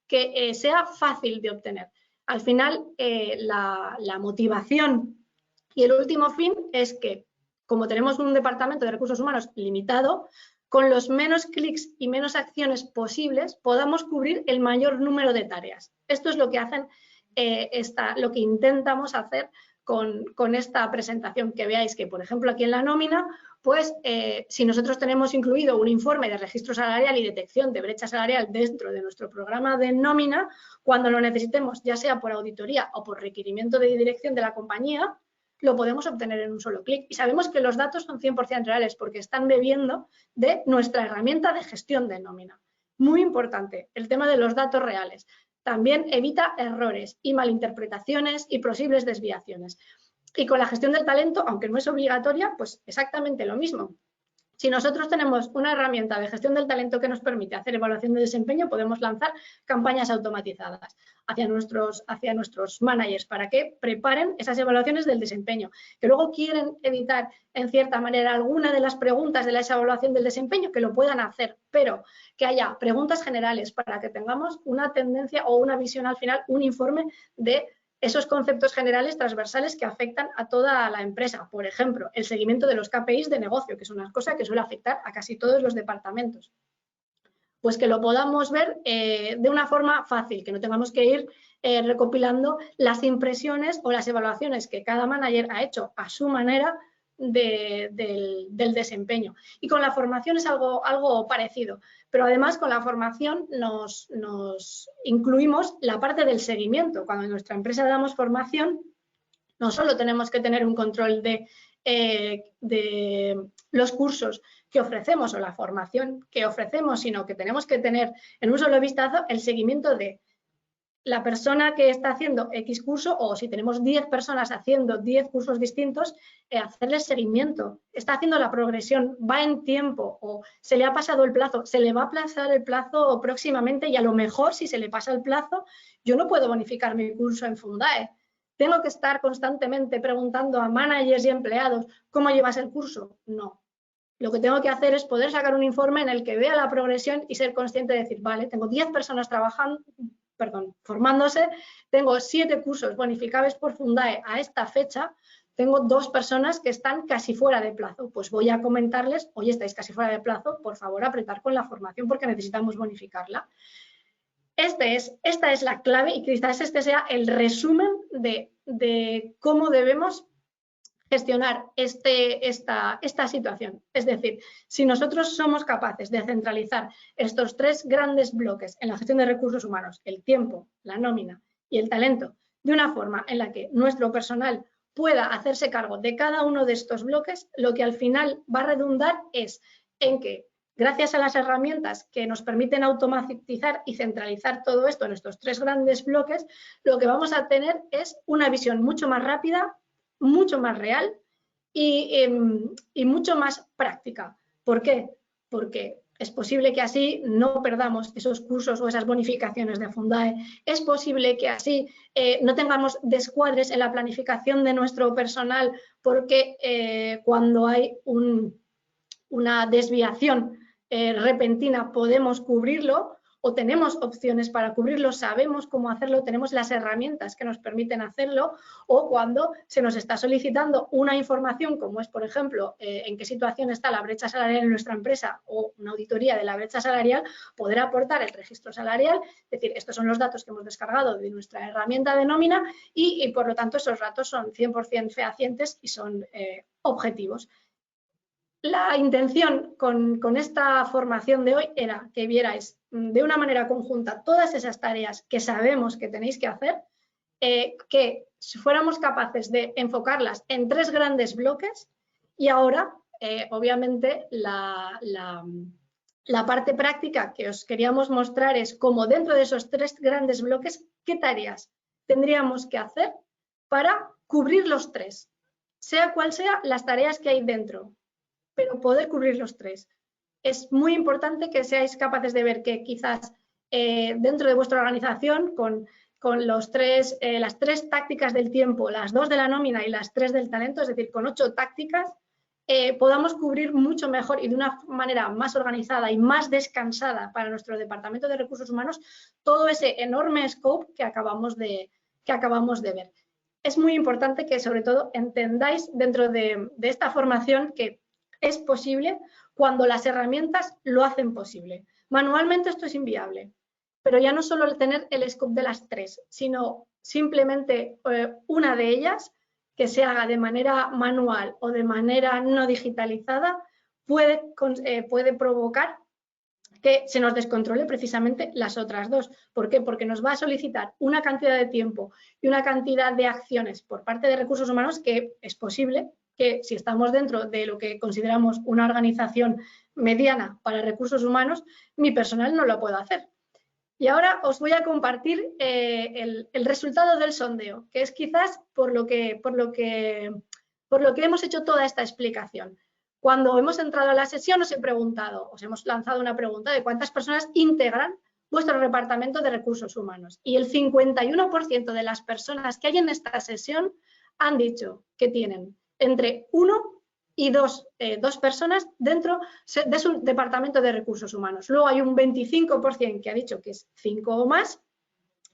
que sea fácil de obtener. Al final, la motivación y el último fin es que, como tenemos un departamento de recursos humanos limitado, con los menos clics y menos acciones posibles podamos cubrir el mayor número de tareas. Esto es lo que hacen, lo que intentamos hacer con esta presentación, que veáis que, por ejemplo, aquí en la nómina, pues si nosotros tenemos incluido un informe de registro salarial y detección de brecha salarial dentro de nuestro programa de nómina, cuando lo necesitemos, ya sea por auditoría o por requerimiento de dirección de la compañía, lo podemos obtener en un solo clic. Y sabemos que los datos son 100% reales porque están bebiendo de nuestra herramienta de gestión de nómina. Muy importante, el tema de los datos reales. También evita errores y malinterpretaciones y posibles desviaciones. Y con la gestión del talento, aunque no es obligatoria, pues exactamente lo mismo. Si nosotros tenemos una herramienta de gestión del talento que nos permite hacer evaluación de desempeño, podemos lanzar campañas automatizadas hacia nuestros managers para que preparen esas evaluaciones del desempeño. Que luego quieren editar, en cierta manera, alguna de las preguntas de esa evaluación del desempeño, que lo puedan hacer, pero que haya preguntas generales para que tengamos una tendencia o una visión al final, un informe de esos conceptos generales transversales que afectan a toda la empresa. Por ejemplo, el seguimiento de los KPIs de negocio, que es una cosa que suele afectar a casi todos los departamentos. Pues que lo podamos ver de una forma fácil, que no tengamos que ir recopilando las impresiones o las evaluaciones que cada manager ha hecho a su manera del desempeño. Y con la formación es algo parecido, pero además con la formación nos incluimos la parte del seguimiento. Cuando en nuestra empresa damos formación, no solo tenemos que tener un control de los cursos que ofrecemos o la formación que ofrecemos, sino que tenemos que tener en un solo vistazo el seguimiento de la persona que está haciendo X curso, o si tenemos 10 personas haciendo 10 cursos distintos, hacerles seguimiento. Está haciendo la progresión, va en tiempo o se le ha pasado el plazo, se le va a aplazar el plazo próximamente y a lo mejor si se le pasa el plazo, yo no puedo bonificar mi curso en Fundae. ¿Tengo que estar constantemente preguntando a managers y empleados cómo llevas el curso? No. Lo que tengo que hacer es poder sacar un informe en el que vea la progresión y ser consciente de decir, vale, tengo 10 personas formándose, tengo 7 cursos bonificables por Fundae a esta fecha, tengo 2 personas que están casi fuera de plazo. Pues voy a comentarles, oye, estáis casi fuera de plazo, por favor, apretar con la formación porque necesitamos bonificarla. Esta es la clave y quizás este sea el resumen de cómo debemos gestionar esta situación. Es decir, si nosotros somos capaces de centralizar estos 3 grandes bloques en la gestión de recursos humanos, el tiempo, la nómina y el talento, de una forma en la que nuestro personal pueda hacerse cargo de cada uno de estos bloques, lo que al final va a redundar es en que, gracias a las herramientas que nos permiten automatizar y centralizar todo esto en estos 3 grandes bloques, lo que vamos a tener es una visión mucho más rápida, mucho más real y mucho más práctica. ¿Por qué? Porque es posible que así no perdamos esos cursos o esas bonificaciones de Fundae. Es posible que así no tengamos descuadres en la planificación de nuestro personal porque cuando hay una desviación repentina podemos cubrirlo, o tenemos opciones para cubrirlo, sabemos cómo hacerlo, tenemos las herramientas que nos permiten hacerlo, o cuando se nos está solicitando una información como es, por ejemplo, en qué situación está la brecha salarial en nuestra empresa o una auditoría de la brecha salarial, poder aportar el registro salarial, es decir, estos son los datos que hemos descargado de nuestra herramienta de nómina y por lo tanto esos datos son 100% fehacientes y son objetivos. La intención con esta formación de hoy era que vierais de una manera conjunta todas esas tareas que sabemos que tenéis que hacer, que fuéramos capaces de enfocarlas en 3 grandes bloques y ahora, obviamente, la parte práctica que os queríamos mostrar es cómo dentro de esos 3 grandes bloques, qué tareas tendríamos que hacer para cubrir los 3, sea cual sea las tareas que hay dentro, pero poder cubrir los 3. Es muy importante que seáis capaces de ver que quizás dentro de vuestra organización, con las 3 tácticas del tiempo, las 2 de la nómina y las 3 del talento, es decir, con 8 tácticas, podamos cubrir mucho mejor y de una manera más organizada y más descansada para nuestro Departamento de Recursos Humanos todo ese enorme scope que acabamos de ver. Es muy importante que, sobre todo, entendáis dentro de esta formación que es posible cuando las herramientas lo hacen posible. Manualmente esto es inviable, pero ya no solo el tener el scope de las 3, sino simplemente una de ellas que se haga de manera manual o de manera no digitalizada puede provocar que se nos descontrole precisamente las otras 2. ¿Por qué? Porque nos va a solicitar una cantidad de tiempo y una cantidad de acciones por parte de recursos humanos que es posible que si estamos dentro de lo que consideramos una organización mediana para recursos humanos, mi personal no lo puedo hacer. Y ahora os voy a compartir el resultado del sondeo, que es quizás por lo que hemos hecho toda esta explicación. Cuando hemos entrado a la sesión os hemos lanzado una pregunta de cuántas personas integran vuestro departamento de recursos humanos. Y el 51% de las personas que hay en esta sesión han dicho que tienen entre 1 y 2 personas dentro de su departamento de recursos humanos. Luego hay un 25% que ha dicho que es 5 o más.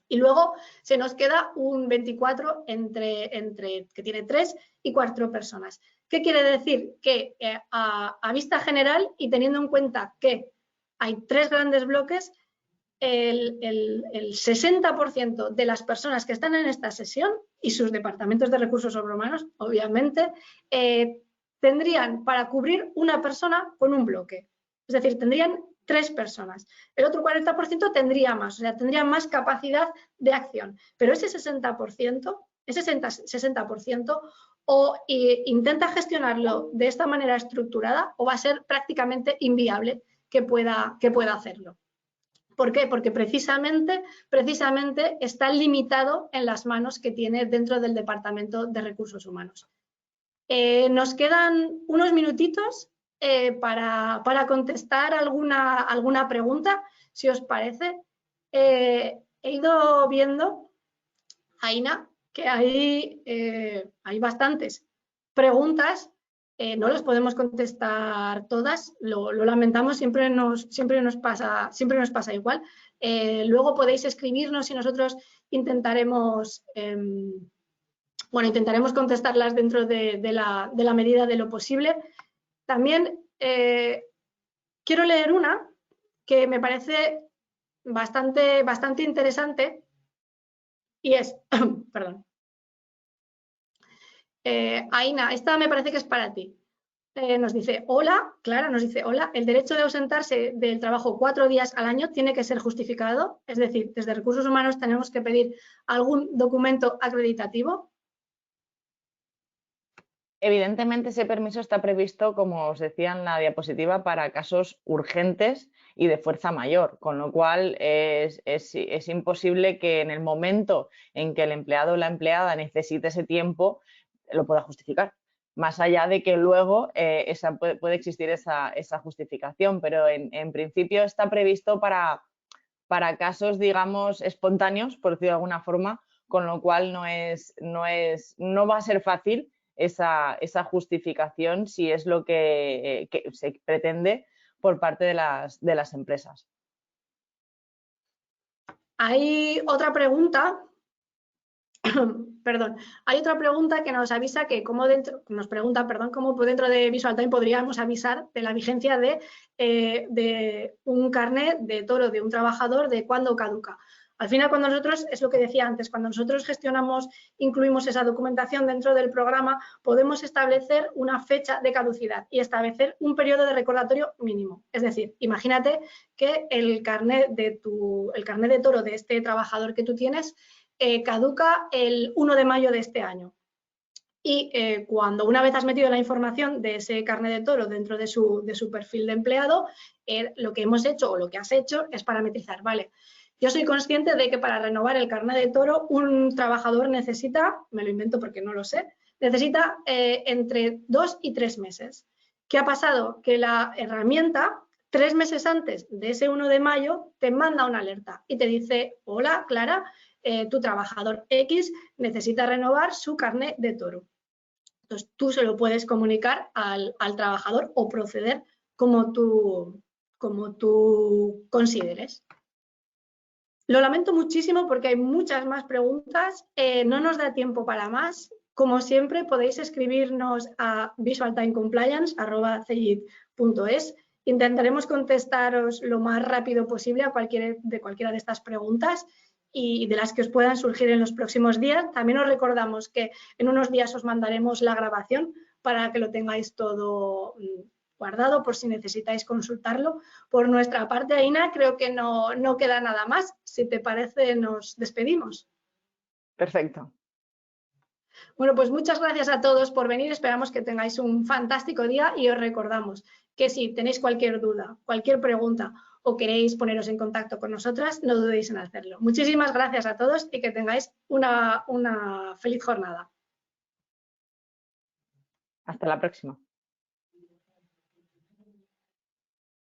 Y luego se nos queda un 24 que tiene 3 y 4 personas. ¿Qué quiere decir? Que a vista general y teniendo en cuenta que hay 3 grandes bloques, el 60% de las personas que están en esta sesión y sus departamentos de recursos humanos, obviamente, tendrían para cubrir una persona con un bloque. Es decir, tendrían 3 personas. El otro 40% tendría más, o sea, tendría más capacidad de acción. Pero ese 60%, o intenta gestionarlo de esta manera estructurada o va a ser prácticamente inviable que pueda hacerlo. ¿Por qué? Porque precisamente está limitado en las manos que tiene dentro del Departamento de Recursos Humanos. Nos quedan unos minutitos para contestar alguna pregunta, si os parece. He ido viendo, Aina, que hay bastantes preguntas. No las podemos contestar todas, lo lamentamos, siempre nos pasa igual. Luego podéis escribirnos y nosotros intentaremos contestarlas dentro de la medida de lo posible. También quiero leer una que me parece bastante interesante y es, perdón, Aina, esta me parece que es para ti. Nos dice, hola, Clara nos dice, hola, el derecho de ausentarse del trabajo 4 días al año tiene que ser justificado, es decir, desde Recursos Humanos tenemos que pedir algún documento acreditativo. Evidentemente, ese permiso está previsto, como os decía en la diapositiva, para casos urgentes y de fuerza mayor, con lo cual es imposible que en el momento en que el empleado o la empleada necesite ese tiempo lo pueda justificar. Más allá de que luego puede existir esa justificación, pero en principio está previsto para casos, digamos, espontáneos, por decirlo de alguna forma, con lo cual no va a ser fácil esa justificación si es lo que se pretende por parte de las empresas. Hay otra pregunta, perdón, hay otra pregunta que nos avisa que cómo dentro de Visual Time podríamos avisar de la vigencia de un carnet de toro de un trabajador de cuándo caduca. Al final, cuando nosotros, es lo que decía antes, cuando nosotros gestionamos, incluimos esa documentación dentro del programa, podemos establecer una fecha de caducidad y establecer un periodo de recordatorio mínimo. Es decir, imagínate que el carnet de toro de este trabajador que tú tienes caduca el 1 de mayo de este año. Y cuando una vez has metido la información de ese carnet de toro dentro de su perfil de empleado, lo que hemos hecho o lo que has hecho es parametrizar, ¿vale? Yo soy consciente de que para renovar el carnet de toro un trabajador necesita, me lo invento porque no lo sé, necesita entre 2 y 3 meses. ¿Qué ha pasado? Que la herramienta, 3 meses antes de ese 1 de mayo, te manda una alerta y te dice, hola, Clara, tu trabajador X necesita renovar su carnet de toro. Entonces, tú se lo puedes comunicar al trabajador o proceder como tú consideres. Lo lamento muchísimo porque hay muchas más preguntas, no nos da tiempo para más. Como siempre, podéis escribirnos a visualtimecompliance@cegid.es. Intentaremos contestaros lo más rápido posible a cualquiera de estas preguntas y de las que os puedan surgir en los próximos días. También os recordamos que en unos días os mandaremos la grabación para que lo tengáis todo guardado por si necesitáis consultarlo. Por nuestra parte, Aina, creo que no queda nada más. Si te parece, nos despedimos. Perfecto. Bueno, pues muchas gracias a todos por venir. Esperamos que tengáis un fantástico día y os recordamos que si tenéis cualquier duda, cualquier pregunta o queréis poneros en contacto con nosotras, no dudéis en hacerlo. Muchísimas gracias a todos y que tengáis una feliz jornada. Hasta la próxima.